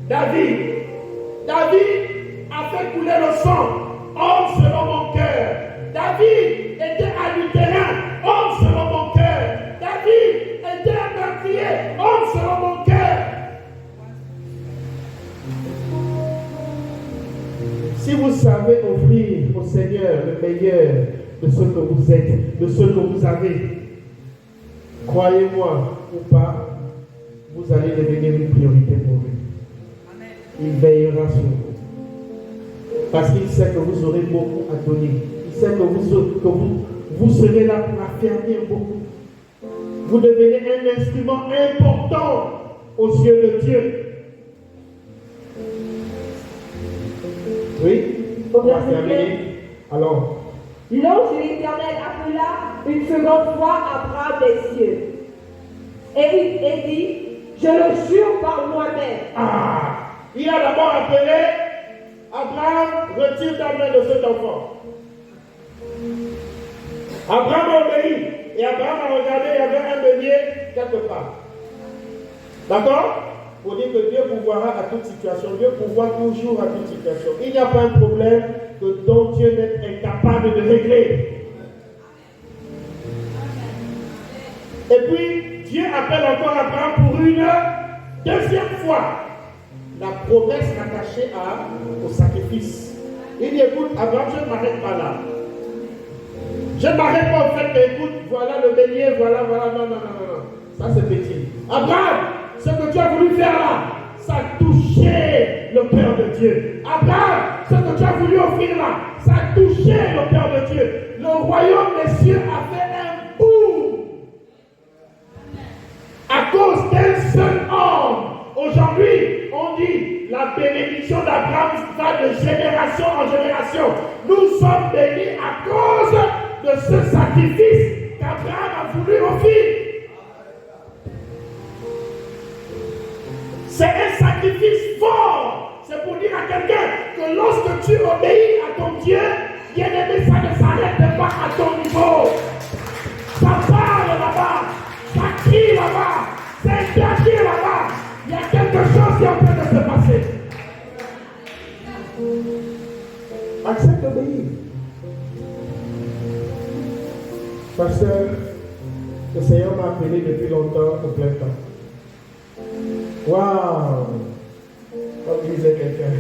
A: David a fait couler le sang. Homme selon mon cœur. David était adultérin. Homme selon mon cœur. David était un meurtrier. Homme selon mon cœur. Si vous savez offrir au Seigneur le meilleur de ce que vous êtes, de ce que vous avez, croyez-moi ou pas, vous allez devenir une priorité pour lui. Il veillera sur vous. Parce qu'il sait que vous aurez beaucoup à donner. Il sait que vous serez là pour affermir beaucoup. Vous devenez un instrument important aux yeux de Dieu. Oui?
B: Au verset 13.
A: Alors.
B: L'ange de l'Éternel appela une seconde fois Abraham des cieux. Et dit, je le jure par moi-même.
A: Ah! Il a d'abord appelé Abraham, retire ta main de cet enfant. Abraham a obéi. Et Abraham a regardé, il y avait un denier quelque part. D'accord? Pour dire que Dieu pourvoira à toute situation. Dieu pourvoit toujours à toute situation. Il n'y a pas un problème dont Dieu n'est incapable de régler. Et puis, Dieu appelle encore Abraham pour une deuxième fois. La promesse attachée au sacrifice. Il dit, écoute, Abraham, je ne m'arrête pas là. Je ne m'arrête pas au fait que, écoute, voilà le bélier, voilà, non. Ça, c'est petit. Abraham, ce que tu as voulu faire là, ça a touché le cœur de Dieu. Abraham, ce que tu as voulu offrir là, ça a touché le cœur de Dieu. Le royaume des cieux a fait un boum à cause d'un seul homme. Aujourd'hui, on dit la bénédiction d'Abraham va de génération en génération. Nous sommes bénis à cause de ce sacrifice qu'Abraham a voulu offrir. C'est un sacrifice fort. C'est pour dire à quelqu'un que lorsque tu obéis à ton Dieu, bien-aimé, ça ne s'arrête pas à ton niveau. Ça parle là-bas, ça crie là-bas, c'est interdit là-bas. Il y a quelque chose qui est en train de se passer. Accepte d'obéir. Pasteur, le Seigneur m'a appelé depuis longtemps au plein temps. Waouh! Comme disait quelqu'un.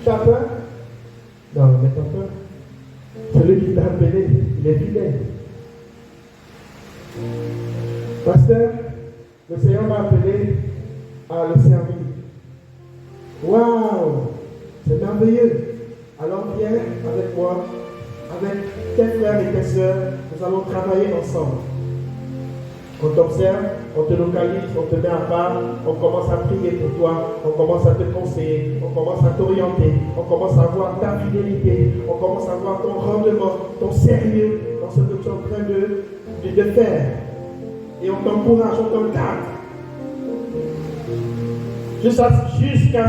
A: Tu as peur? Non, n'aie pas peur. Celui qui t'a appelé, il est fidèle. Pasteur, le Seigneur m'a appelé à le servir. Waouh! C'est merveilleux. Alors viens avec moi, avec tes frères et tes sœurs, nous allons travailler ensemble. On t'observe, on te localise, on te met à part, on commence à prier pour toi, on commence à te conseiller, on commence à t'orienter, on commence à voir ta fidélité, on commence à voir ton rendement, ton sérieux dans ce que tu es en train de faire. Et on t'encourage, on t'encadre. Jusqu'à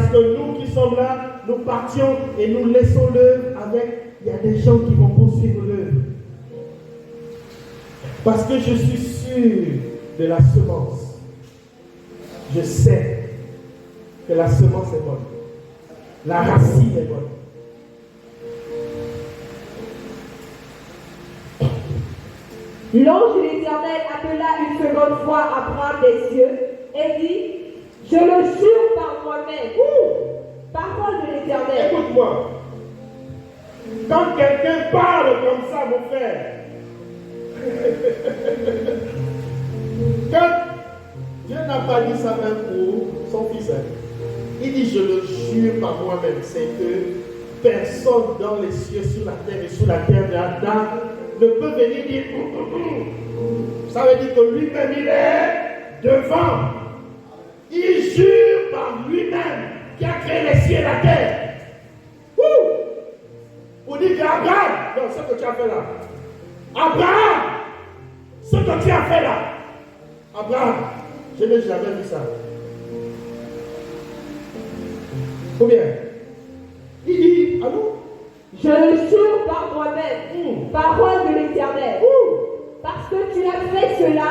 A: ce que nous qui sommes là, nous partions et nous laissons l'œuvre avec, il y a des gens qui vont poursuivre l'œuvre. Parce que je suis sûr de la semence. Je sais que la semence est bonne. La racine est bonne.
B: L'ange de l'Éternel appela une seconde fois Abraham des cieux et dit, je le jure par moi-même. Parole de l'Éternel.
A: Écoute-moi. Quand quelqu'un parle comme ça, mon frère, quand Dieu n'a pas dit ça même pour son fils, il dit, je le jure par moi-même, c'est que personne dans les cieux, sur la terre et sous la terre d'Adam ne peut venir dire, ça veut dire que lui-même il est devant. Il jure par lui-même qui a créé les cieux et la terre. Pour dire qu'Abraham, non, ce que tu as fait là. Abraham, ce que tu as fait là. Abraham, je n'ai jamais vu ça. Combien? Il dit, allô?
B: Je le jure par moi-même, parole de l'Éternel, parce que tu as fait cela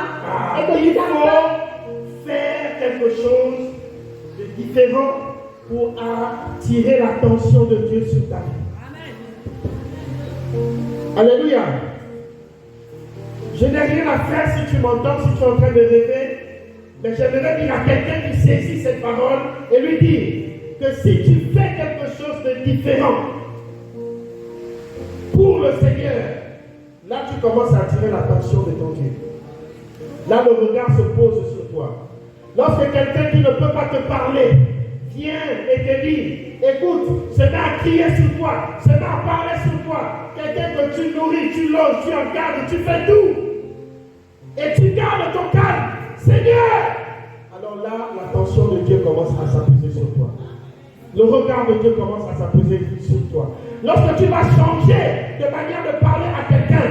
B: et que
A: il
B: tu as
A: faut faire quelque chose de différent pour attirer l'attention de Dieu sur ta vie. Alléluia. Je n'ai rien à faire si tu m'entends, si tu es en train de rêver, mais j'aimerais dire à quelqu'un qui saisit cette parole et lui dire que si tu fais quelque chose de différent pour le Seigneur, là tu commences à attirer l'attention de ton Dieu. Là le regard se pose sur toi. Lorsque quelqu'un qui ne peut pas te parler vient et te dit, écoute, se met à crier sur toi, se met à parler sur toi, quelqu'un que tu nourris, tu loges, tu encadres, tu fais tout, et tu gardes ton calme, Seigneur, alors là, l'attention de Dieu commence à s'appuyer sur toi. Le regard de Dieu commence à s'appuyer sur toi. Lorsque tu vas changer de manière de parler à quelqu'un,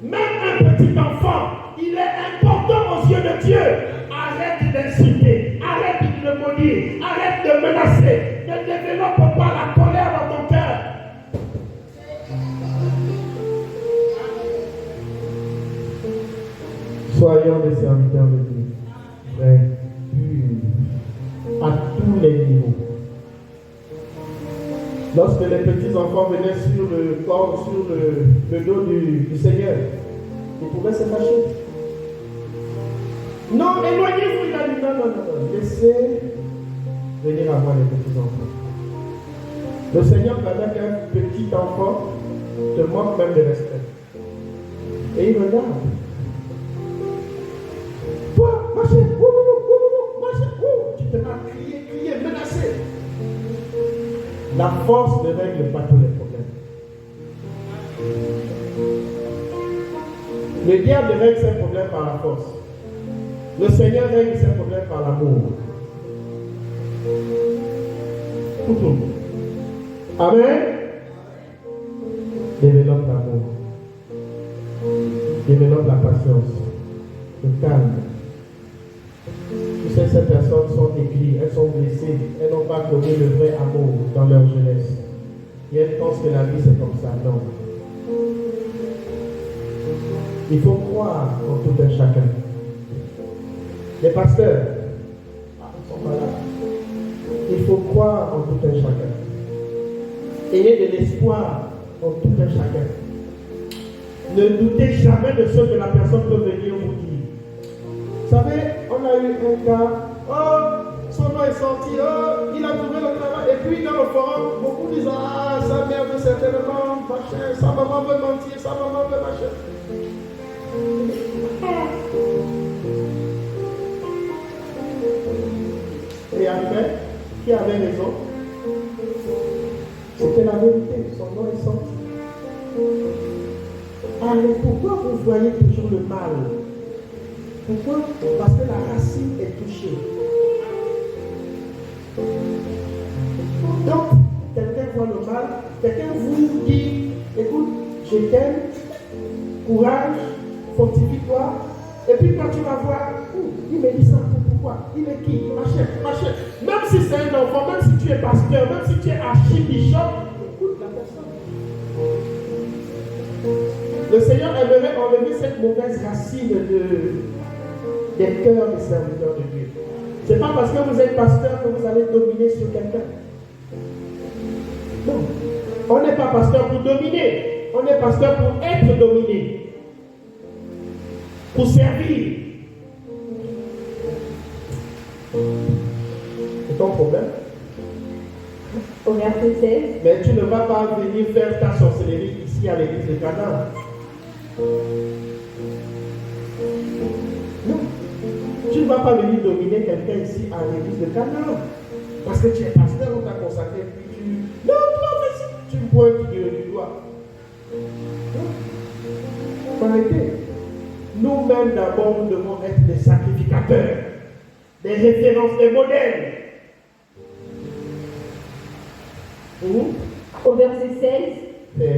A: même un petit enfant, il est important aux yeux de Dieu. Arrête d'insulter, arrête de le maudire, arrête de menacer, ne développe pas la colère dans ton cœur. Soyons des serviteurs de Dieu, frères, purs, à tous les niveaux. Lorsque les petits enfants venaient sur le corps, sur le dos du Seigneur, ils pouvaient se fâcher. Non, éloignez-vous, il a dit non. Laissez venir à moi les petits enfants. Le Seigneur permet qu'un petit enfant te manque même de respect. Et il regarde. Toi, marchez, marchez, tu te vas crier, menacer. La force ne règle pas tous les problèmes. Le diable règle ses problèmes par la force. Le Seigneur règle ses problèmes par l'amour. Amen. Développe l'amour. Développe la patience. Le calme. Tu sais, ces personnes sont aigries, elles sont blessées, elles n'ont pas connu le vrai amour dans leur jeunesse. Et elles pensent que la vie c'est comme ça. Non. Il faut croire en tout un chacun. Les pasteurs, ils sont malades. Il faut croire en tout un chacun. Ayez de l'espoir en tout un chacun. Ne doutez jamais de ce que la personne peut venir vous dire. Vous savez, on a eu un gars, son nom est sorti, il a trouvé le travail. Et puis dans le forum, beaucoup disent, sa mère veut certainement, machin, sa maman veut mentir, sa maman veut machin. Et après, qui avait raison? C'était la vérité, son nom est sorti. Alors pourquoi vous voyez toujours le mal? Pourquoi? Parce que la racine est touchée. Donc, quelqu'un voit le mal, quelqu'un vous dit, écoute, je t'aime, courage, fortifie-toi. Et puis quand tu vas voir, il me dit ça, pourquoi? Il est qui? Machin. Même si c'est un enfant, même si tu es pasteur, même si tu es archibishop, écoute la personne. Le Seigneur aimerait enlever cette mauvaise racine des cœurs des serviteurs de Dieu. Ce n'est pas parce que vous êtes pasteur que vous allez dominer sur quelqu'un. Non. On n'est pas pasteur pour dominer. On est pasteur pour être dominé. Pour servir. C'est ton problème.
B: Au verset 16.
A: Mais tu ne vas pas venir faire ta sorcellerie ici à l'église de Canaan. Non. Tu ne vas pas venir dominer quelqu'un ici à l'église de Canaan. Parce que tu es pasteur, on t'a consacré, puis tu... Non, vas-y. Tu me pointes du doigt. Non. Arrêtez. Nous-mêmes d'abord, nous devons être des sacrificateurs. sacrificateurs, des références, des modèles.
B: Au verset 16.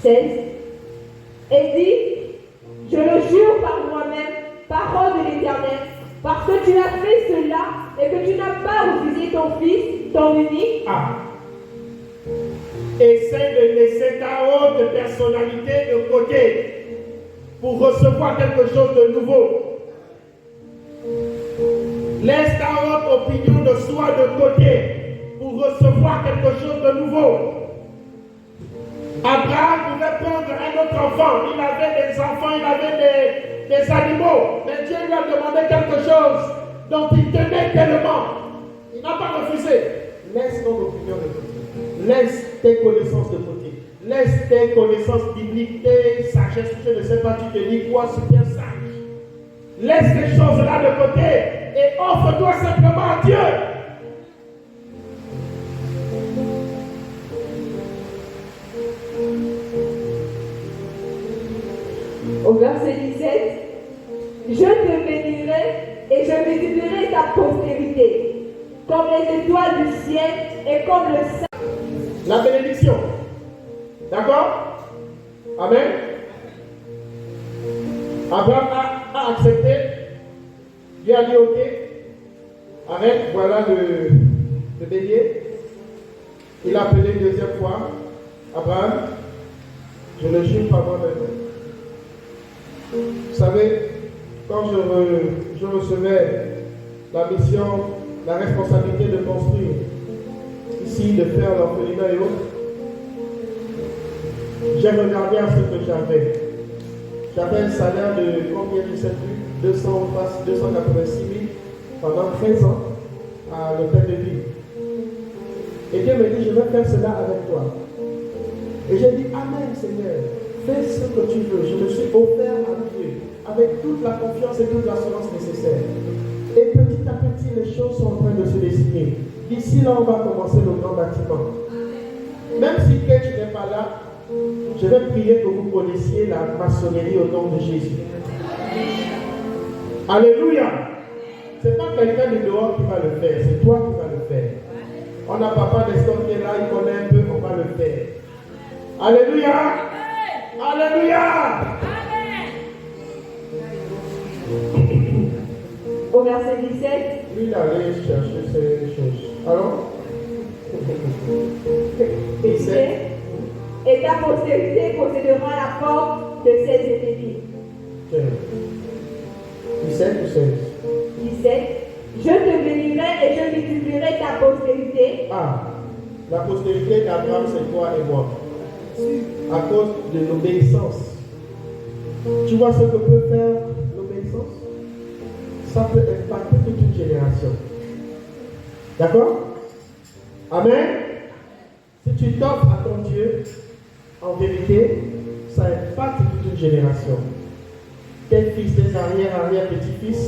B: 16. Et dit, je le jure par moi-même, parole de l'Éternel, parce que tu as fait cela et que tu n'as pas refusé ton fils, ton unique.
A: Essaie de laisser ta haute personnalité de côté pour recevoir quelque chose de nouveau. Laisse ta haute opinion de soi de côté pour recevoir quelque chose de nouveau. Abraham pouvait prendre un autre enfant. Il avait des enfants, il avait des animaux. Mais Dieu lui a demandé quelque chose dont il tenait tellement. Il n'a pas refusé. Laisse ton opinion de côté. Laisse tes connaissances de côté. Laisse tes connaissances bibliques, tes sagesses. Je ne sais pas, tu te dis quoi, c'est bien sage. Laisse ces choses-là de côté et offre-toi simplement à Dieu.
B: Au verset 17, je te bénirai et je multiplierai ta postérité, comme les étoiles du ciel et comme le sang.
A: La bénédiction. D'accord? Amen. Abraham a accepté. Dieu a dit ok. Arrête, voilà le bélier. Il a appelé une deuxième fois. Abraham, je le jure par moi-même. Vous savez, quand je recevais la mission, la responsabilité de construire ici, de faire l'orphelinat et autres, j'ai regardé à ce que j'avais. J'avais un salaire de combien, je ne sais plus, 286 000 pendant 13 ans à l'hôtel de ville. Et Dieu me dit, je vais faire cela avec toi. Et j'ai dit, Amen Seigneur, fais ce que tu veux. Je me suis offert à Dieu avec toute la confiance et toute l'assurance nécessaire. Et petit à petit, les choses sont en train de se dessiner. D'ici là, on va commencer le grand bâtiment. Même si Kate n'est pas là, je vais prier que vous connaissiez la maçonnerie au nom de Jésus. Alléluia. Ce n'est pas quelqu'un du dehors qui va le faire, c'est toi qui vas le faire. On n'a papa d'Eston qui est là, il connaît un peu, on va le faire. Alléluia. Alléluia.
B: Au verset 17.
A: Il allait chercher ces choses. Alors
B: 17. Et ta postérité possédera la porte de ses ennemis.
A: 17 ou 16?
B: 17. Je te bénirai et je multiplierai ta postérité.
A: La postérité d'Abraham, c'est toi et moi. À cause de l'obéissance. Tu vois ce que peut faire l'obéissance? Ça peut impacter toute une génération. D'accord? Amen? Si tu t'offres à ton Dieu, en vérité, ça impacte toute une génération. Tes fils, tes arrière-petits-fils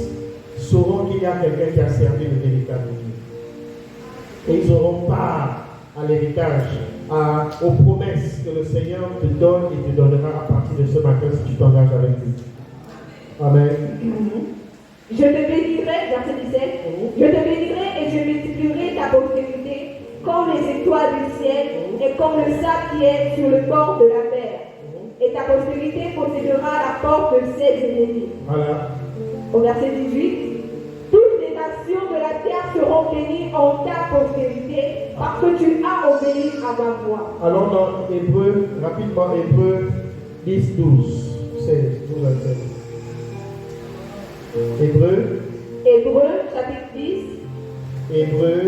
A: sauront qu'il y a quelqu'un qui a servi le véritable Dieu. Et ils auront part à l'héritage, aux promesses que le Seigneur te donne et te donnera à partir de ce matin si tu t'engages avec lui. Amen.
B: Je te bénirai, verset 17, je te bénirai et je multiplierai ta postérité comme les étoiles du ciel et comme le sable qui est sur le bord de la mer. Et ta postérité possédera la porte de ses ennemis. Voilà. Au verset 18, toutes les nations de la terre seront bénies en ta postérité parce que tu as obéi à ma voix.
A: Allons dans Hébreu, rapidement, Hébreu 10, 12, 16, 12 à 16. Hébreu,
B: chapitre 10.
A: Hébreu,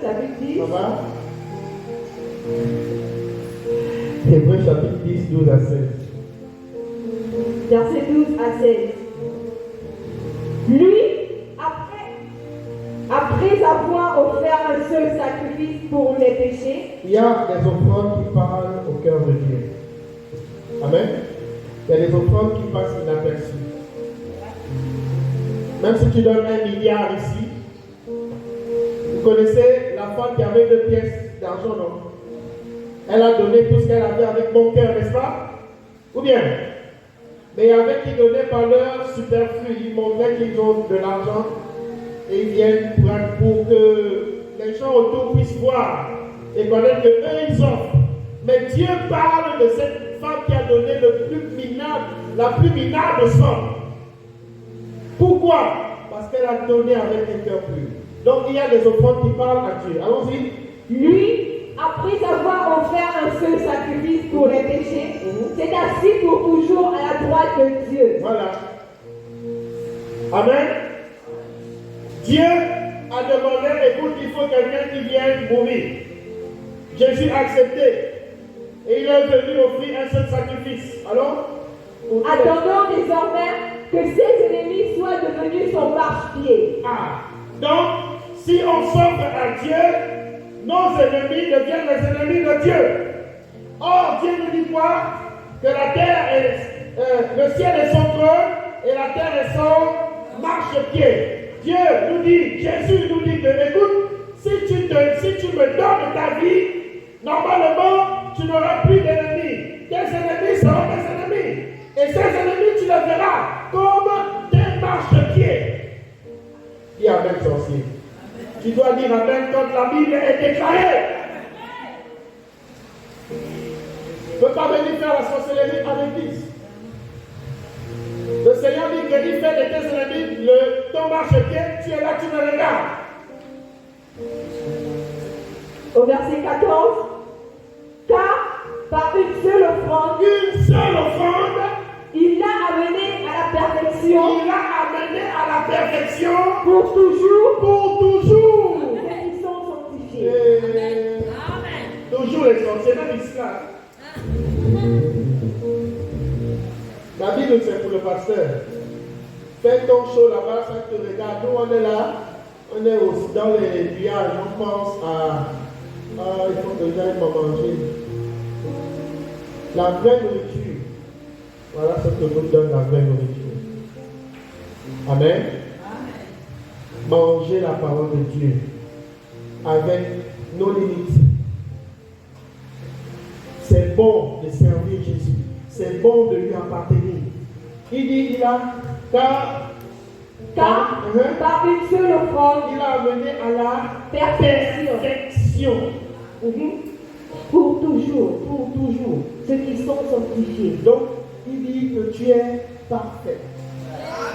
B: chapitre 10.
A: Ça va? Hébreu, chapitre 10, 12 à 16.
B: Verset 12 à 16. Lui, après avoir offert un seul sacrifice pour les péchés,
A: il y a des offrandes qui parlent au cœur de Dieu. Amen. Il y a des offrandes qui passent inaperçues. Même si tu donnes 1 milliard ici, vous connaissez la femme qui avait 2 pièces d'argent, non? Elle a donné tout ce qu'elle avait avec bon cœur, n'est-ce pas? Ou bien, Mais il y avait qui donnaient par leur superflu. Ils montraient qu'ils ont de l'argent et ils viennent pour que les gens autour puissent voir et connaître qu'eux ils offrent. Mais Dieu parle de cette femme qui a donné la plus minable somme. Pourquoi? Parce qu'elle a donné avec un cœur pur. Donc il y a des offrandes qui parlent à Dieu. Allons-y.
B: Lui, après avoir offert un seul sacrifice pour les péchés, s'est assis pour toujours à la droite de Dieu.
A: Voilà. Amen. Dieu a demandé, écoute, il faut quelqu'un qui vienne mourir. Jésus a accepté. Et il est venu offrir un seul sacrifice. Alors,
B: attendons désormais que ses ennemis soient devenus son marchepied.
A: Donc, si on s'offre à Dieu, nos ennemis deviennent les ennemis de Dieu. Or, Dieu nous dit quoi? Que la terre est, le ciel est son trône et la terre est son marchepied. Dieu nous dit, Jésus nous dit que, écoute, si tu me donnes ta vie, normalement, tu n'auras plus d'ennemis. Tes ennemis seront tes ennemis. Et ces ennemis, tu les verras comme des marchepieds. Dis Amen, sorcier. Tu dois dire Amen quand la Bible est déclarée. Tu ne peux pas venir faire la sorcellerie à l'église. Le Seigneur dit qu'il fait de tes ennemis ton marchepied, tu es là, tu me regardes.
B: Au verset 14, car par une seule offrande, il l'a amené à la perfection. Pour toujours. Ceux qui sont sanctifiés.
A: Amen. Toujours les sorciers, même l'islam. La Bible, c'est pour le pasteur. Fais ton show là-bas, ça te regarde. Nous, on est là. On est aussi dans les nuages. On pense à. Il faut que j'aille manger. La vraie nourriture. Voilà ce que nous donne la vraie nourriture. Amen. Manger la parole de Dieu avec nos limites. C'est bon de servir Jésus. C'est bon de lui appartenir. Il dit, car
B: par une seule offrande,
A: il a amené à la
B: perfection. Pour toujours. Ceux qui sont sanctifiés.
A: Donc, il dit que tu es parfait.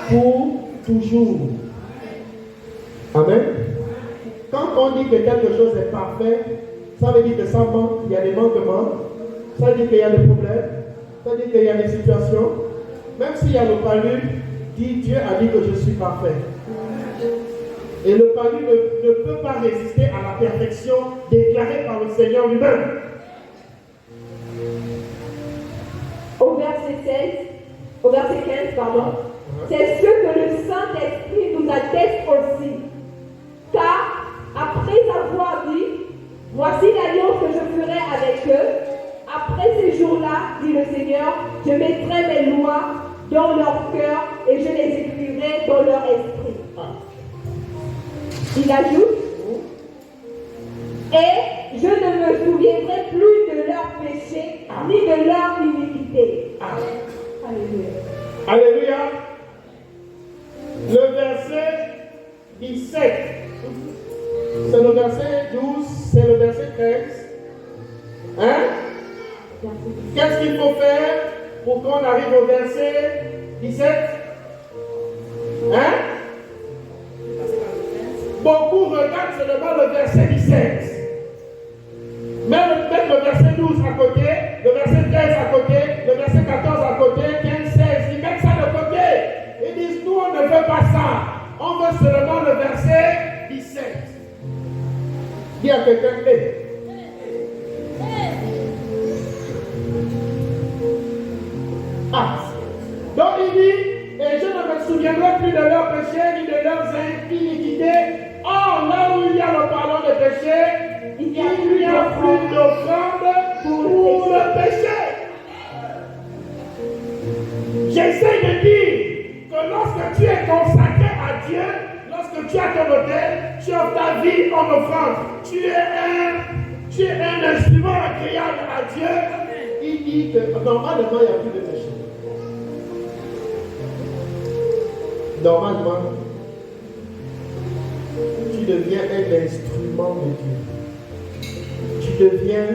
A: Pour toujours. Amen. Quand on dit que quelque chose est parfait, ça veut dire que ça manque, il y a des manquements, ça veut dire qu'il y a des problèmes, ça veut dire qu'il y a des situations. Même s'il y a le palu, Dieu a dit que je suis parfait. Et le palu ne peut pas résister à la perfection déclarée par le Seigneur lui-même.
B: Au verset 15, c'est ce que le Saint-Esprit nous atteste aussi. Car après avoir dit, voici l'alliance que je ferai avec eux, après ces jours-là, dit le Seigneur, je mettrai mes lois dans leur cœur et je les écrirai dans leur esprit. Il ajoute, et je ne me souviendrai plus de leurs péchés ni de leur iniquité. Alléluia.
A: Alléluia. Le verset 17. C'est le verset 12, c'est le verset 13. Qu'est-ce qu'il faut faire pour qu'on arrive au verset 17? Beaucoup regardent seulement le verset 17. Même mettre le verset 12 à côté, le verset 13 à côté, le verset 14 à côté, 15, 16, ils mettent ça de côté. Ils disent, nous on ne veut pas ça. On veut seulement le verset 17. Dis à quelqu'un, donc il dit, et je ne me souviendrai plus de leurs péchés ni de leurs iniquités. Or, là où il y a le pardon de péché, il n'y a plus d'offrande pour le péché. J'essaie de dire que lorsque tu es consacré à Dieu, lorsque tu as ton hôtel, tu offres ta vie en offrande, tu es un instrument agréable à Dieu, il dit que normalement il n'y a plus de péché. normalement, tu deviens un instrument de Dieu. Tu deviens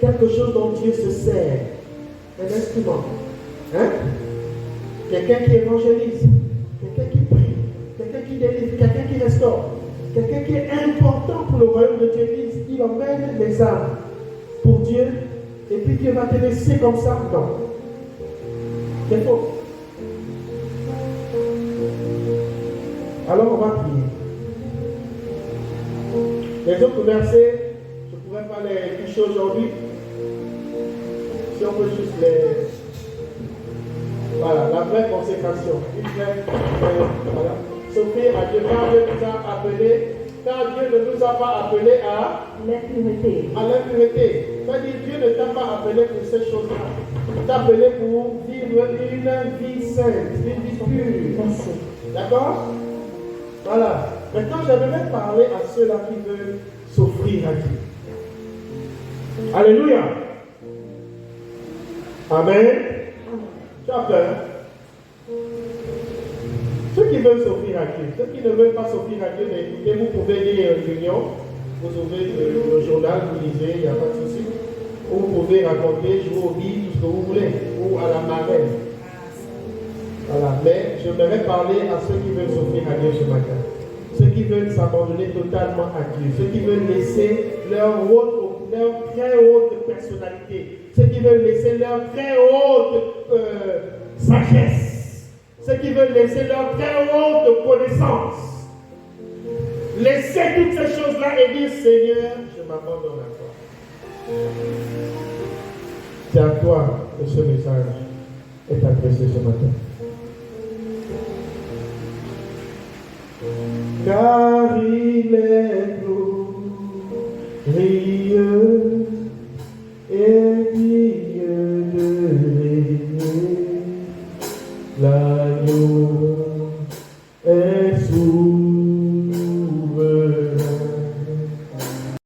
A: quelque chose dont Dieu se sert. Un instrument. Hein? Quelqu'un qui évangélise, quelqu'un qui prie, quelqu'un qui délivre, quelqu'un qui restaure, quelqu'un qui est important pour le royaume de Dieu. Il emmène les âmes pour Dieu, et puis Dieu va te laisser comme ça. Non. C'est faux. Alors on va prier. Les autres versets, je ne pourrais pas les toucher aujourd'hui. Si on peut juste les... Voilà, la vraie consécration. Une vraie, voilà. S'offrir à Dieu, car Dieu nous a appelés, car Dieu ne nous a pas appelés à
B: l'impureté.
A: C'est-à-dire Dieu ne t'a pas appelé pour ces choses-là. Il t'a appelé pour vivre une vie sainte, une vie pure. D'accord? Voilà. Maintenant, j'aimerais parler à ceux-là qui veulent s'offrir à Dieu. Alléluia. Amen. Tu as peur? Ceux qui veulent s'offrir à Dieu, ceux qui ne veulent pas s'offrir à Dieu, écoutez, vous pouvez lire une réunion, vous ouvrez le journal, vous lisez, il n'y a pas de souci. Ou vous pouvez raconter, jouer au billes, tout ce que vous voulez, ou à la marraine. Voilà, mais j'aimerais parler à ceux qui veulent s'offrir à Dieu ce matin. Ceux qui veulent s'abandonner totalement à Dieu, ceux qui veulent laisser leur très haute personnalité, ceux qui veulent laisser leur très haute sagesse, ceux qui veulent laisser leur très haute connaissance. Laissez toutes ces choses-là et dire, Seigneur, je m'abandonne à toi. C'est à toi que ce message est adressé ce matin. Car il est